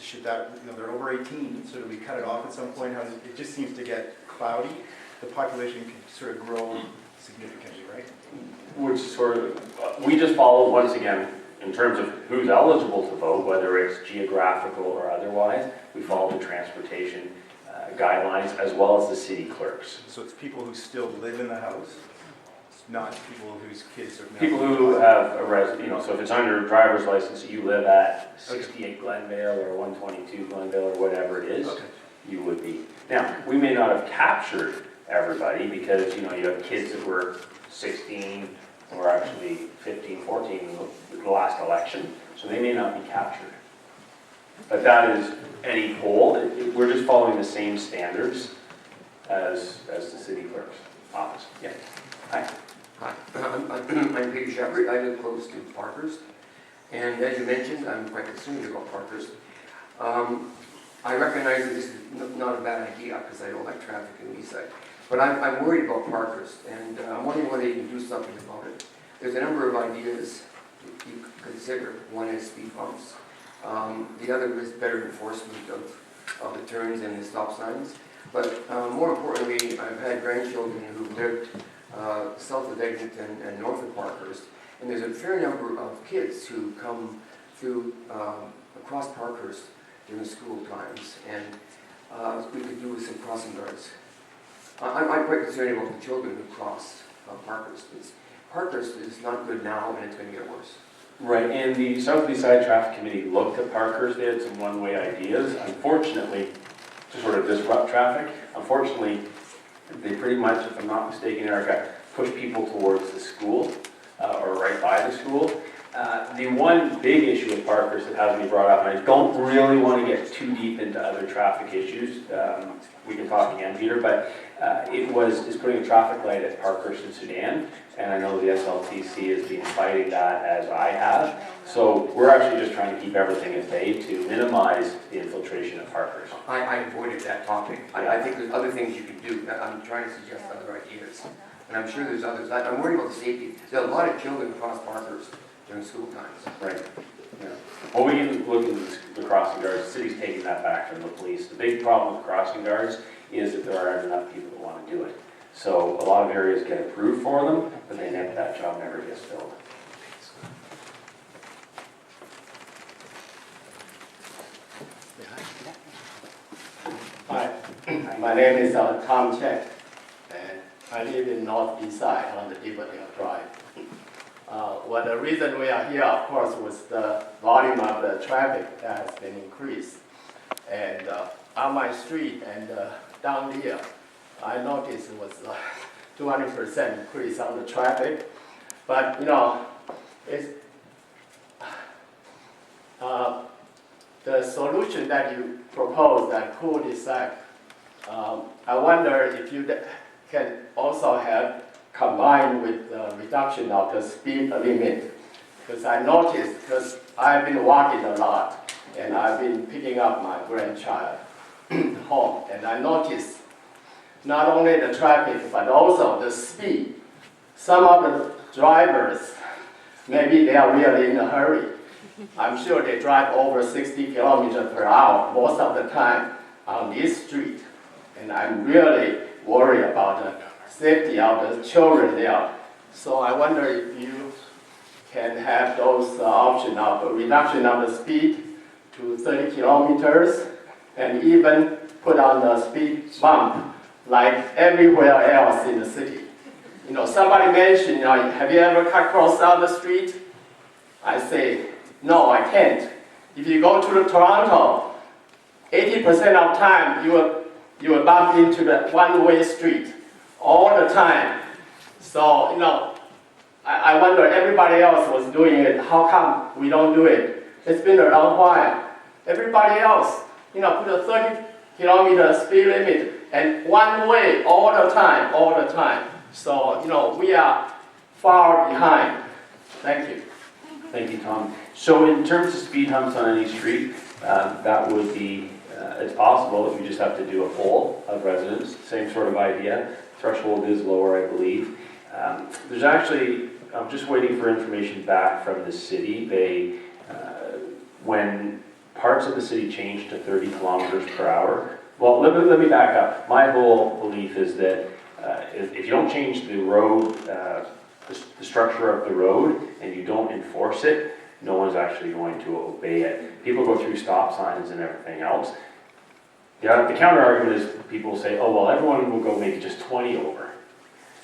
Should that, they're over 18, so do we cut it off at some point? It just seems to get cloudy. The population can sort of grow significantly, right? Which sort of, we just follow, once again, in terms of who's eligible to vote, whether it's geographical or otherwise, we follow the transportation guidelines as well as the city clerks. So it's people who still live in the house, it's not people whose kids are... People who have a so if it's on your driver's license, you live at 68 Glendale or 122 Glendale or whatever it is, you would be. Now, we may not have captured everybody because, you have kids that were 16 or actually 15, 14 in the last election, so they may not be captured. But that is any poll. We're just following the same standards as the city clerk's office. Yeah. Hi. Hi. I'm Peter Shepard. I live close to Parkhurst. And as you mentioned, I'm quite concerned about Parkhurst. I recognize that this is not a bad idea because I don't like traffic in Leaside. But I'm worried about Parkhurst, and I'm wondering whether you can do something about it. There's a number of ideas you could consider. One is speed bumps. The other is better enforcement of the turns and the stop signs. But more importantly, I've had grandchildren who've lived south of Eglinton and north of Parkhurst, and there's a fair number of kids who come through across Parkhurst during school times, and we could do with some crossing guards. I'm quite concerned about the children who cross Parkhurst. Parkhurst is not good now, and it's going to get worse. Right, and the South Leaside Traffic Committee looked at Parkhurst. They had some one-way ideas. Unfortunately, to sort of disrupt traffic, unfortunately, they pretty much, if I'm not mistaken, Erica, push people towards the school or right by the school. The one big issue with Parkhurst that hasn't been brought up, and I don't really want to get too deep into other traffic issues, we can talk again, Peter, but is putting a traffic light at Parkhurst and Sudan, and I know the SLTC has been fighting that as I have. So we're actually just trying to keep everything at bay to minimize the infiltration of Parkhurst. I avoided that topic. I think there's other things you can do. I'm trying to suggest other ideas, and I'm sure there's others. I'm worried about the safety. There are a lot of children across Parkhurst during school times. Right. Yeah. Well, we can look at the crossing guards. The city's taking that back from the police. The big problem with crossing guards is that there aren't enough people that want to do it. So a lot of areas get approved for them, but that job never gets filled. Hi, my name is Tom Check, and I live in North Leaside on the Deeperdale Drive. Well, the reason we are here, of course, was the volume of the traffic that has been increased. And on my street and down here, I noticed was 20% increase on the traffic. But, you know, it's, the solution that you propose, that cul-de-sac, I wonder if you can also have combined with the reduction of the speed limit. Because I noticed, because I've been walking a lot, and I've been picking up my grandchild home, and I noticed not only the traffic, but also the speed. Some of the drivers, maybe they are really in a hurry. I'm sure they drive over 60 kilometers per hour most of the time on this street. And I'm really worried about the safety of the children there. So I wonder if you can have those options of a reduction of the speed to 30 kilometers and even put on the speed bump like everywhere else in the city. You know, somebody mentioned, you know, have you ever cut across on the street? I say, no, I can't. If you go to the Toronto, 80% of time you will bump into the one-way street all the time. So, you know, I wonder, everybody else was doing it. How come we don't do it? It's been a long while. Everybody else, you know, put a 30-kilometer speed limit and one way all the time. So, you know, we are far behind. Thank you. Thank you, Tom. So in terms of speed humps on any street, that would be, it's possible if you just have to do a poll of residents, same sort of idea. Threshold is lower, I believe. There's actually, I'm just waiting for information back from the city. They, when parts of the city changed to 30 kilometers per hour, well, let me back up. My whole belief is that if you don't change the road, the structure of the road, and you don't enforce it, no one's actually going to obey it. People go through stop signs and everything else. The counter argument is people say, oh, well, everyone will go maybe just 20 over.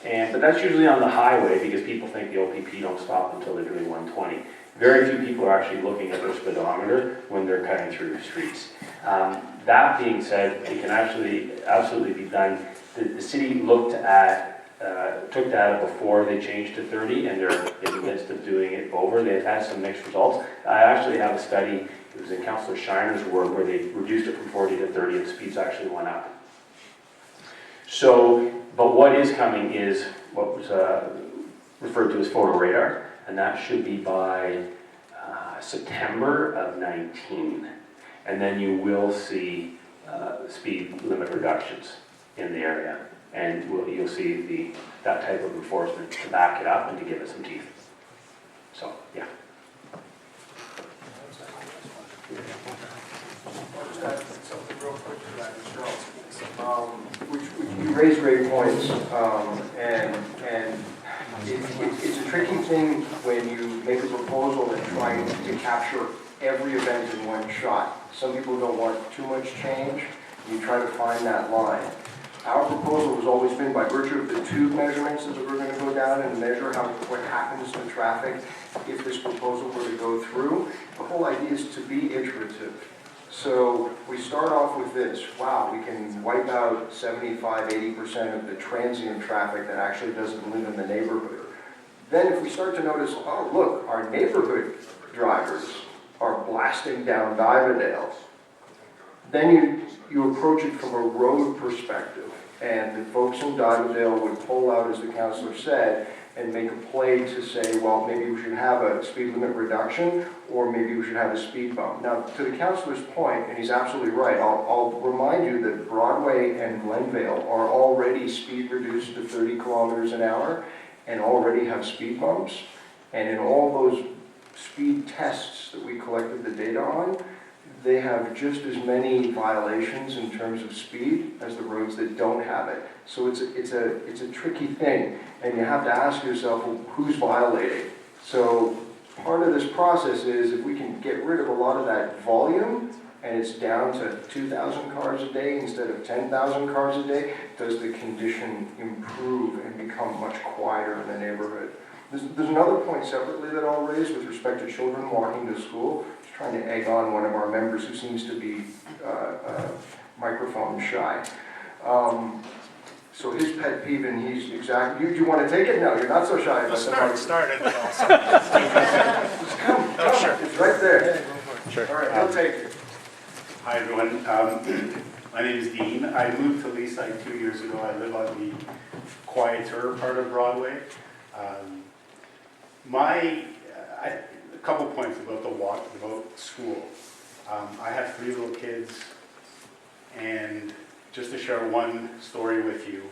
But that's usually on the highway because people think the OPP don't stop until they're doing 120. Very few people are actually looking at their speedometer when they're cutting through the streets. That being said, it can actually absolutely be done. The city looked at took data before they changed to 30, and they're in the midst of doing it over. They've had some mixed results. I actually have a study, it was in Councillor Shiner's work, where they reduced it from 40 to 30, and speeds actually went up. So, but what is coming is what was referred to as photo radar, and that should be by September of 19. And then you will see speed limit reductions in the area. And you'll see that type of enforcement to back it up and to give it some teeth. So, yeah. I'll just add something real quick to that, Cheryl. You raise great points, and it's a tricky thing when you make a proposal and trying to capture every event in one shot. Some people don't want too much change. You try to find that line. Our proposal has always been, by virtue of the tube measurements that we're going to go down and measure what happens to traffic if this proposal were to go through. The whole idea is to be iterative. So we start off with this. Wow, we can wipe out 75, 80% of the transient traffic that actually doesn't live in the neighborhood. Then if we start to notice, oh look, our neighborhood drivers are blasting down Diverdale, then you approach it from a road perspective. And the folks in Diverdale would pull out, as the councillor said, and make a play to say, well, maybe we should have a speed limit reduction, or maybe we should have a speed bump. Now, to the councillor's point, and he's absolutely right, I'll remind you that Broadway and Glenvale are already speed reduced to 30 kilometers an hour and already have speed bumps. And in all those speed tests that we collected the data on, they have just as many violations in terms of speed as the roads that don't have it. So it's a tricky thing, and you have to ask yourself, well, who's violating? So part of this process is if we can get rid of a lot of that volume, and it's down to 2,000 cars a day instead of 10,000 cars a day, does the condition improve and become much quieter in the neighborhood? There's another point separately that I'll raise with respect to children walking to school. Trying to egg on one of our members who seems to be microphone shy. So his pet peeve, and he's exactly, you want to take it? No, you're not so shy about the Started it all. Just come, sure. it's right there. Sure. All right, he'll take it. Hi, everyone. My name is Dean. I moved to Leaside 2 years ago. I live on the quieter part of Broadway. A couple points about about school. I have 3 little kids, and just to share one story with you,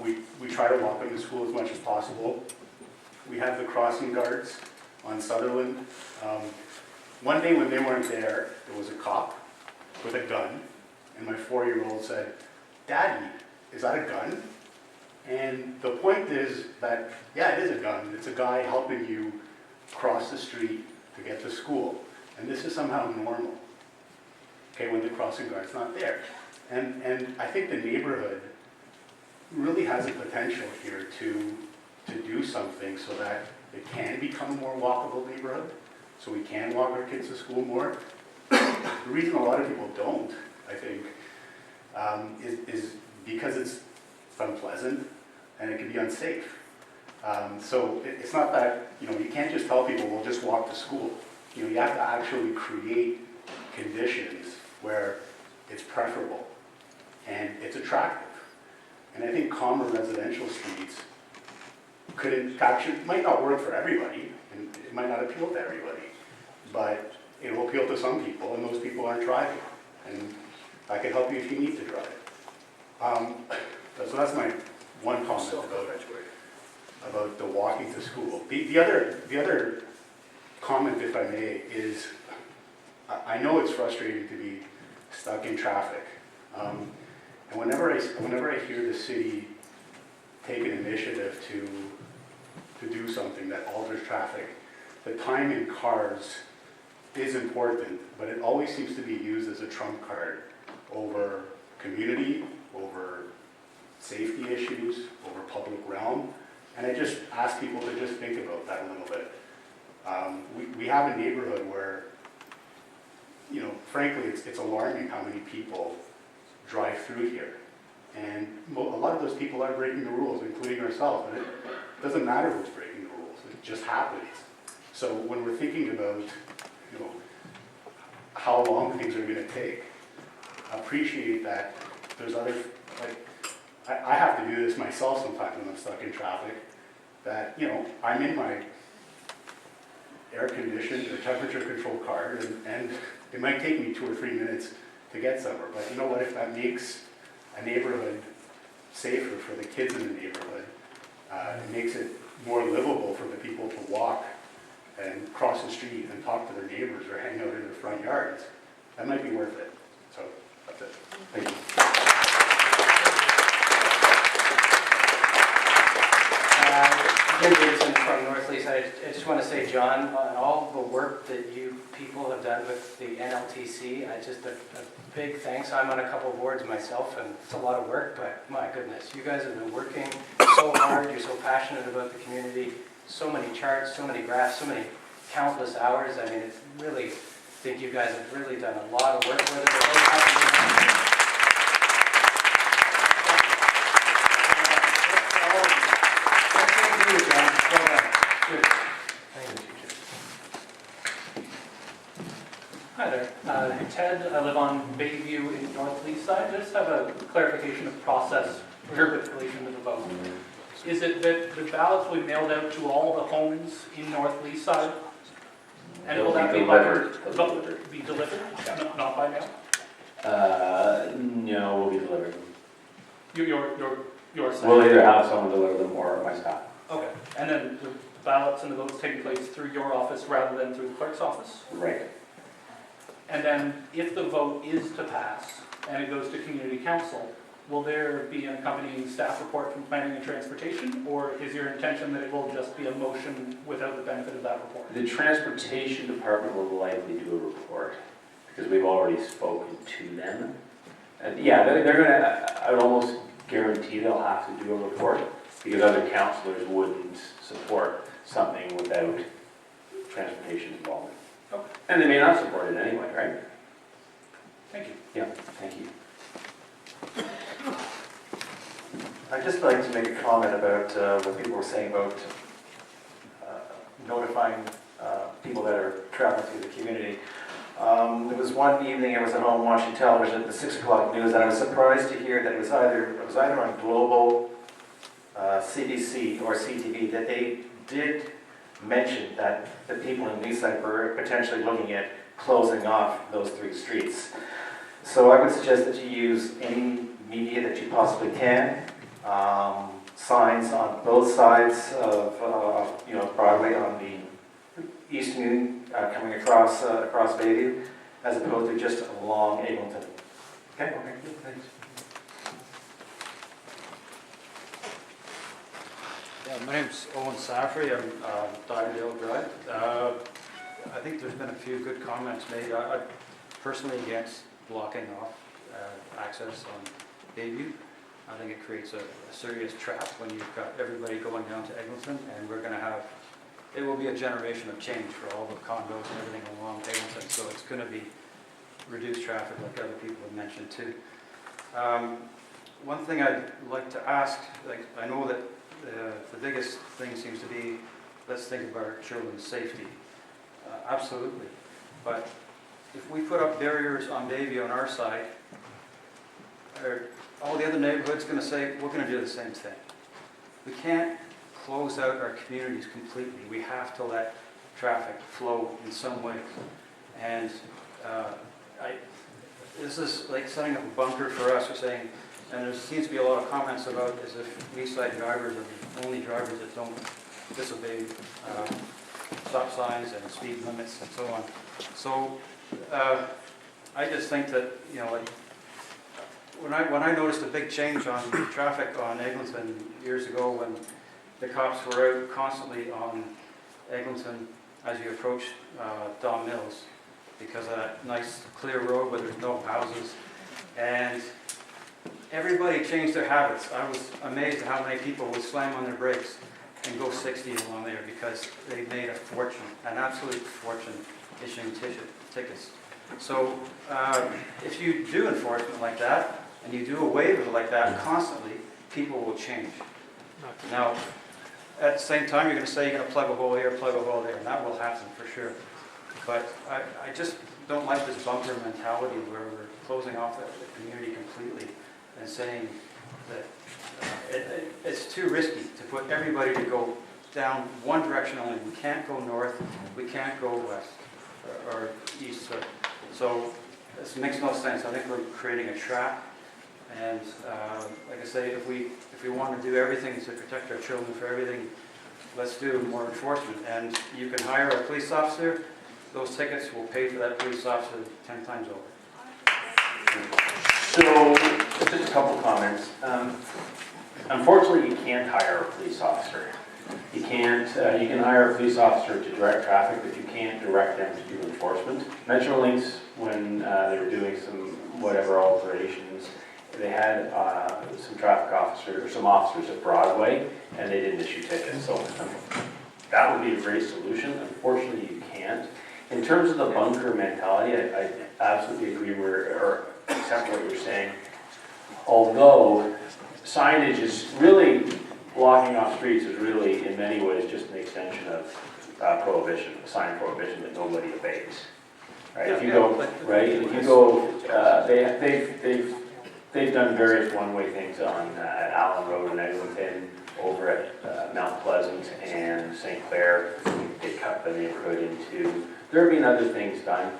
we try to walk them to school as much as possible. We have the crossing guards on Sutherland. One day when they weren't there was a cop with a gun, and my 4-year-old said, "Daddy, is that a gun?" And the point is that, yeah, it is a gun. It's a guy helping you cross the street to get to school. And this is somehow normal, okay, when the crossing guard's not there. And I think the neighborhood really has a potential here to do something so that it can become a more walkable neighborhood, so we can walk our kids to school more. The reason a lot of people don't, I think, is because it's unpleasant and it can be unsafe. So it's not that, you can't just tell people, well, just walk to school. You have to actually create conditions where it's preferable and it's attractive. And I think calmer residential streets might not work for everybody, and it might not appeal to everybody, but it will appeal to some people, and those people aren't driving. And I can help you if you need to drive. So that's my one comment about the walking to school. The other comment, if I may, is I know it's frustrating to be stuck in traffic. And whenever I hear the city take an initiative to do something that alters traffic, the time in cars is important, but it always seems to be used as a trump card over community, over safety issues, over public realm. And I just ask people to just think about that a little bit. We have a neighborhood where, frankly, it's alarming how many people drive through here. And a lot of those people are breaking the rules, including ourselves. And it doesn't matter who's breaking the rules, it just happens. So when we're thinking about, how long things are going to take, appreciate that there's other, I have to do this myself sometimes when I'm stuck in traffic, that, I'm in my air-conditioned or temperature-controlled car, and it might take me 2 or 3 minutes to get somewhere. But you know what? If that makes a neighborhood safer for the kids in the neighborhood, it makes it more livable for the people to walk and cross the street and talk to their neighbors or hang out in their front yards, that might be worth it. So that's it. Thank you. Jim Davidson from North Leaside. I just want to say, John, on all the work that you people have done with the NLTC, a big thanks. I'm on a couple of boards myself, and it's a lot of work, but my goodness, you guys have been working so hard. You're so passionate about the community. So many charts, so many graphs, so many countless hours. I mean, it's really, I think you guys have really done a lot of work with it. Hi there, Ted. I live on Bayview in North Leaside. I just have a clarification of process here with relation to the vote. Is it that the ballots will be mailed out to all the homes in North Leaside? And will that be delivered? Not by mail? No, we'll be delivering them. Your side? We'll either have someone deliver them or my staff. Okay, and then the ballots and the votes taking place through your office rather than through the clerk's office? Right. And then if the vote is to pass and it goes to community council, will there be an accompanying staff report from planning and transportation, or is your intention that it will just be a motion without the benefit of that report? The transportation department will likely do a report because we've already spoken to them. And yeah, they're gonna, I would almost guarantee they'll have to do a report because other councillors wouldn't support something without transportation involvement. Okay. And they may not support it anyway, right? Thank you. Yeah, thank you. I'd just like to make a comment about what people were saying about notifying people that are traveling through the community. There was one evening I was at home watching television at the 6 o'clock news, and I was surprised to hear that it was either on Global, CBC, or CTV that they did mention that the people in Leaside were potentially looking at closing off those 3 streets. So I would suggest that you use any media that you possibly can. Signs on both sides of Broadway on the eastern coming across Bayview, as opposed to just along Eglinton. Okay, thanks. Yeah, my name's Owen Saffery. I'm Dugdale Drive. I think there's been a few good comments made. I'm personally against blocking off access on Bayview. I think it creates a serious trap when you've got everybody going down to Eglinton, and we're going to have, it will be a generation of change for all the condos and everything along Eglinton, so it's going to be reduced traffic like other people have mentioned too. One thing I'd like to ask, I know that the biggest thing seems to be, let's think about our children's safety. Absolutely. But if we put up barriers on Bayview on our side, all the other neighborhoods going to say, we're going to do the same thing. We can't close out our communities completely. We have to let traffic flow in some way. And this is like setting up a bunker for us, or saying, and there seems to be a lot of comments about as if Leaside drivers are the only drivers that don't disobey stop signs and speed limits and so on. So I just think that, you know, like, when I noticed a big change on traffic on Eglinton years ago, when the cops were out constantly on Eglinton as you approach Don Mills, because of that nice clear road where there's no houses, and everybody changed their habits. I was amazed at how many people would slam on their brakes and go 60 along there because they made a fortune, an absolute fortune, issuing tickets. So if you do enforcement like that, and you do away with it like that constantly, people will change. Now, at the same time, you're going to say you're going to plug a hole here, plug a hole there, and that will happen for sure. But I just don't like this bunker mentality where we're closing off the community completely and saying that it's too risky to put everybody to go down one direction only. We can't go north, we can't go west or east. So this makes no sense. I think we're creating a trap. And like I say, if we want to do everything to protect our children for everything, let's do more enforcement. And you can hire a police officer. Those tickets will pay for that police officer 10 times over. So, just a couple comments. Unfortunately, you can't hire a police officer. You can't. You can hire a police officer to direct traffic, but you can't direct them to do enforcement. Metrolinx, when they were doing some whatever alterations, they had some traffic officers or some officers at Broadway, and they didn't issue tickets. So that would be a great solution. Unfortunately, you can't. In terms of the bunker mentality, I absolutely agree or accept what you're saying. Although signage is really, blocking off streets is really, in many ways, just an extension of prohibition, sign prohibition that nobody obeys. Right? If you go, right? If you go, they've done various one-way things on Allen Road in Eglinton, over at Mount Pleasant and St. Clair. They cut the neighborhood into. There have been other things done.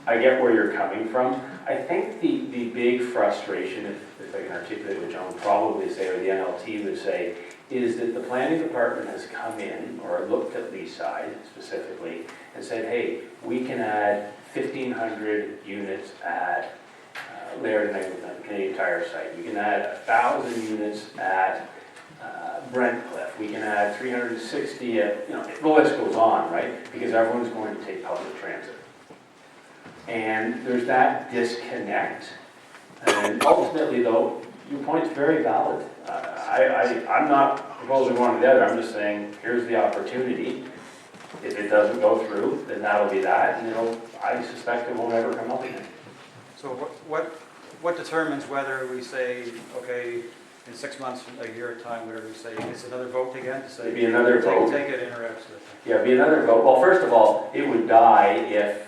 I get where you're coming from. I think the big frustration, if I can articulate what John would probably say, or the NLT would say, is that the planning department has come in, or looked at Leaside specifically, and said, hey, we can add 1,500 units at Laird and Eglinton, the Canadian Tire site. We can add 1,000 units at Brentcliffe. We can add 360 at, the list goes on, right? Because everyone's going to take public transit. And there's that disconnect. And ultimately, though, your point's very valid. I'm not proposing one or the other. I'm just saying, here's the opportunity. If it doesn't go through, then that'll be that. And I suspect it won't ever come up again. So what determines whether we say, okay, in 6 months, a year of time, whatever you say, it's another vote again to say? It'd be another vote. Take it in or out, sort of thing. Yeah, it'd be another vote. Well, first of all, it would die if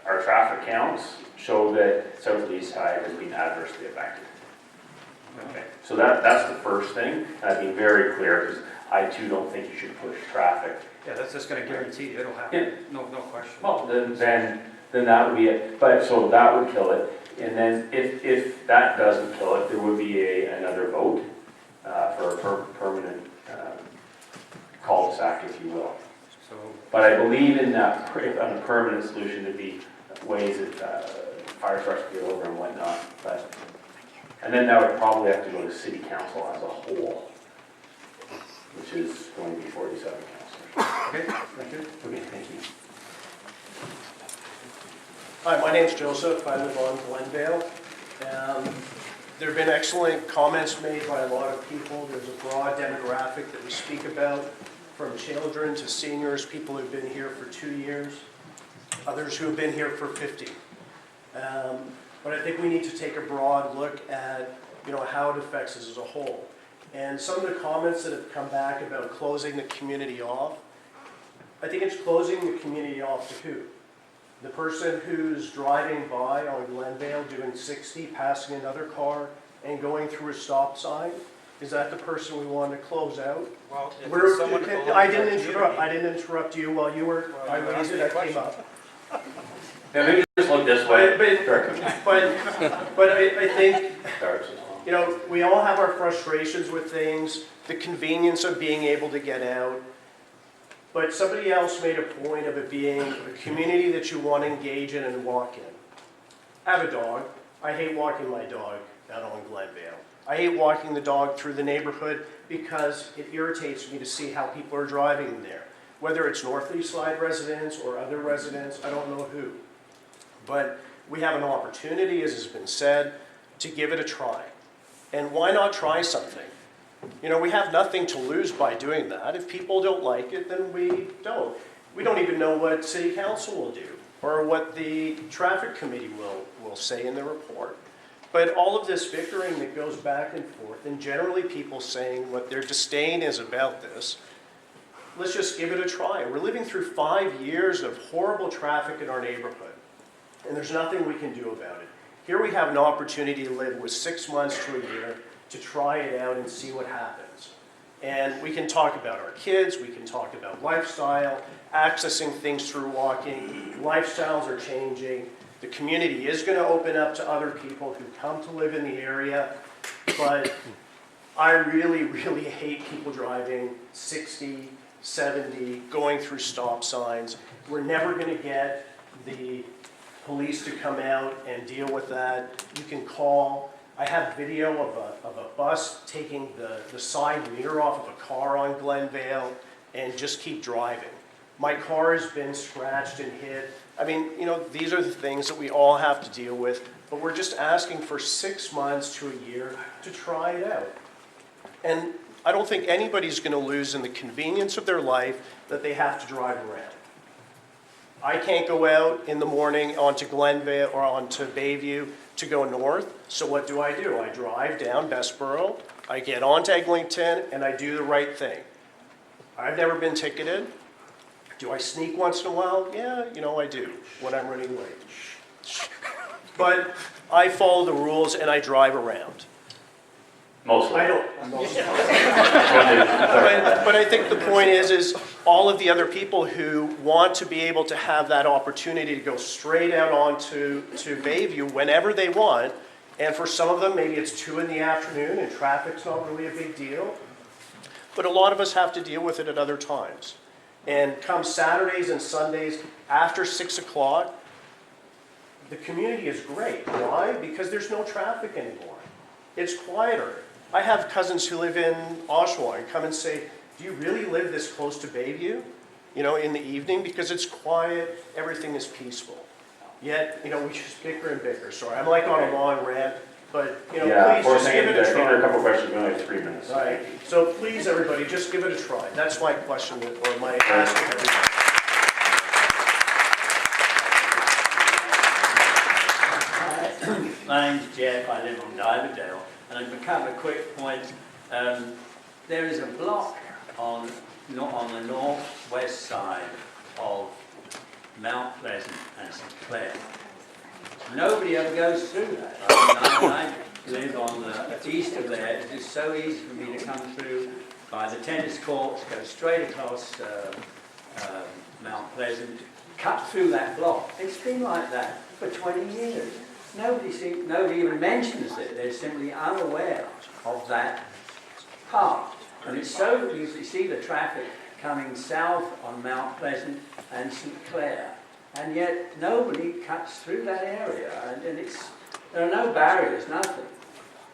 our traffic counts show that South Leaside has been adversely affected. Okay, so that's the first thing, and I've been very clear, because I too don't think you should push traffic. Yeah, that's just gonna guarantee it'll happen, no question. Well, then that would be it, but, so that would kill it, and then if that doesn't kill it, there would be another vote for a permanent cul-de-sac, if you will. So, But I believe in that, on a permanent solution, there'd be ways that fire trucks could get over and whatnot, but, and then that would probably have to go to city council as a whole, which is going to be 47 councillors. okay, thank you. Okay, thank you. Hi, my name's Joseph. I live on Glendale. There have been excellent comments made by a lot of people. There's a broad demographic that we speak about, from children to seniors, people who've been here for 2 years, others who have been here for 50. But I think we need to take a broad look at, how it affects us as a whole. And some of the comments that have come back about closing the community off, I think it's closing the community off to who? The person who's driving by on Glendale doing 60, passing another car, and going through a stop sign? Is that the person we want to close out? Well, if We're- it's someone who I belongs didn't to the interrupt. I community- didn't interrupt you while you were. I raised it. I came up. Yeah, maybe just look this way. But I think, we all have our frustrations with things, the convenience of being able to get out. But somebody else made a point of it being a community that you want to engage in and walk in. I have a dog. I hate walking my dog out on Glendale. I hate walking the dog through the neighborhood because it irritates me to see how people are driving there. Whether it's North Leaside residents or other residents, I don't know who. But we have an opportunity, as has been said, to give it a try. And why not try something? We have nothing to lose by doing that. If people don't like it, then we don't. We don't even know what city council will do or what the traffic committee will say in their report. But all of this bickering that goes back and forth, and generally people saying what their disdain is about this, let's just give it a try. We're living through 5 years of horrible traffic in our neighborhood, and there's nothing we can do about it. Here we have an opportunity to live with 6 months to a year to try it out and see what happens. And we can talk about our kids, we can talk about lifestyle, accessing things through walking. Lifestyles are changing. The community is going to open up to other people who come to live in the area, but I really, really hate people driving 60, 70, going through stop signs. We're never going to get the police to come out and deal with that. You can call. I have video of a bus taking the side mirror off of a car on Glenvale and just keep driving. My car has been scratched and hit. I mean, these are the things that we all have to deal with, but we're just asking for 6 months to a year to try it out. And I don't think anybody's going to lose in the convenience of their life that they have to drive around. I can't go out in the morning onto Glenvale or onto Bayview to go north, so what do? I drive down Bessborough, I get onto Eglinton, and I do the right thing. I've never been ticketed. Do I sneak once in a while? Yeah, I do, when I'm running late. But I follow the rules and I drive around. Mostly. I don't. But I think the point is all of the other people who want to be able to have that opportunity to go straight out onto Bayview whenever they want, and for some of them maybe it's 2 in the afternoon and traffic's not really a big deal, but a lot of us have to deal with it at other times. And come Saturdays and Sundays after 6 o'clock, the community is great. Why? Because there's no traffic anymore. It's quieter. I have cousins who live in Oshawa and come and say, do you really live this close to Bayview? In the evening, because it's quiet, everything is peaceful. Yet, we just bicker and bicker. Sorry, I'm like on a long rant, but, please just give it a try. There are a couple questions, we only have 3 minutes. All right, so please, everybody, just give it a try. That's my question, or my ask to everybody. My name's Jeff, I live on Diverdale, and to become a quick point, there is a block on the northwest side of Mount Pleasant and St Clair. Nobody ever goes through that. I live on the east of there. It is so easy for me to come through by the tennis courts, go straight across Mount Pleasant, cut through that block. It's been like that for 20 years. Nobody even mentions it. They're simply unaware of that part. And it's so easy to see the traffic coming south on Mount Pleasant and St Clair. And yet nobody cuts through that area. And there are no barriers, nothing.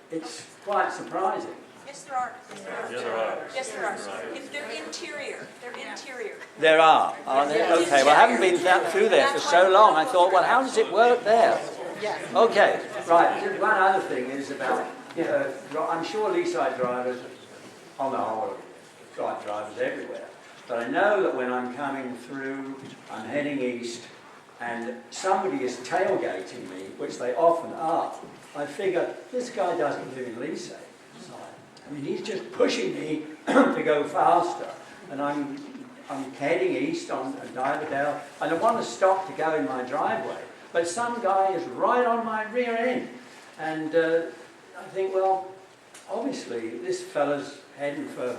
It's quite surprising. Yes, there are. Yes, there are. Yes, there are. If they're interior, they're interior. There are there? Okay, well, I haven't been through there for so long. I thought, well, how does it work there? Okay, right. One other thing is about, I'm sure Leaside drivers, on the whole, are drivers everywhere. But I know that when I'm coming through, I'm heading east, and somebody is tailgating me, which they often are. I figure, this guy doesn't live in Leaside. I mean, he's just pushing me to go faster. And I'm heading east on Diverdale, and I want to stop to go in my driveway. But some guy is right on my rear end. And I think, well, obviously, this fella's heading for,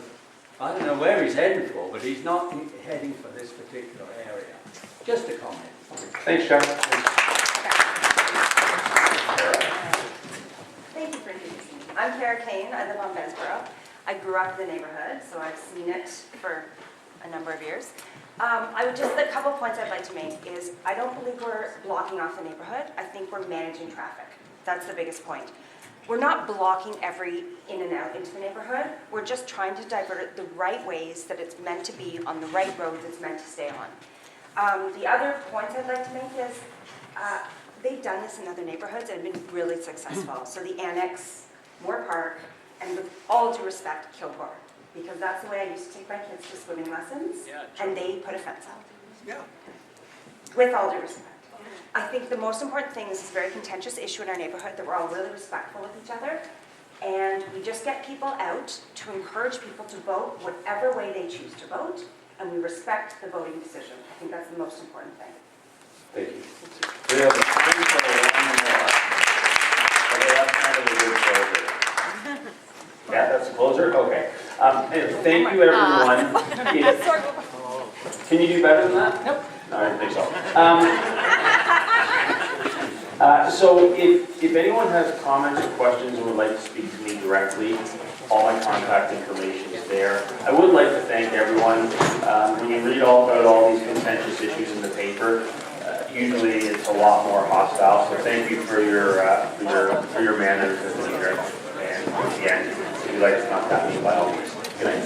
I don't know where he's heading for, but he's not heading for this particular area. Just a comment. Thanks, Jeff. Thank you for introducing me. I'm Kara Kane. I live on Bensborough. I grew up in the neighborhood, so I've seen it for a number of years. A couple points I'd like to make is I don't believe we're blocking off the neighborhood. I think we're managing traffic. That's the biggest point. We're not blocking every in and out into the neighborhood. We're just trying to divert it the right ways that it's meant to be on the right roads it's meant to stay on. The other points I'd like to make is they've done this in other neighborhoods and been really successful. So the Annex, Moore Park, and with all due respect, Kilgore. Because that's the way I used to take my kids to swimming lessons, and they put a fence up. Yeah. With all due respect. I think the most important thing is this very contentious issue in our neighborhood that we're all really respectful of each other, and we just get people out to encourage people to vote whatever way they choose to vote, and we respect the voting decision. I think that's the most important thing. Thank you. We have a thing for one more. Okay, that's kind of a good closer. Yeah, that's a closer? Okay. Thank you, everyone. Can you do better than that? Nope. No, I don't think so. So if anyone has comments or questions and would like to speak to me directly, all my contact information is there. I would like to thank everyone. When you read about all these contentious issues in the paper, usually it's a lot more hostile. So thank you for your manners and demeanor. And again, if you'd like to contact me, by all means. Good night.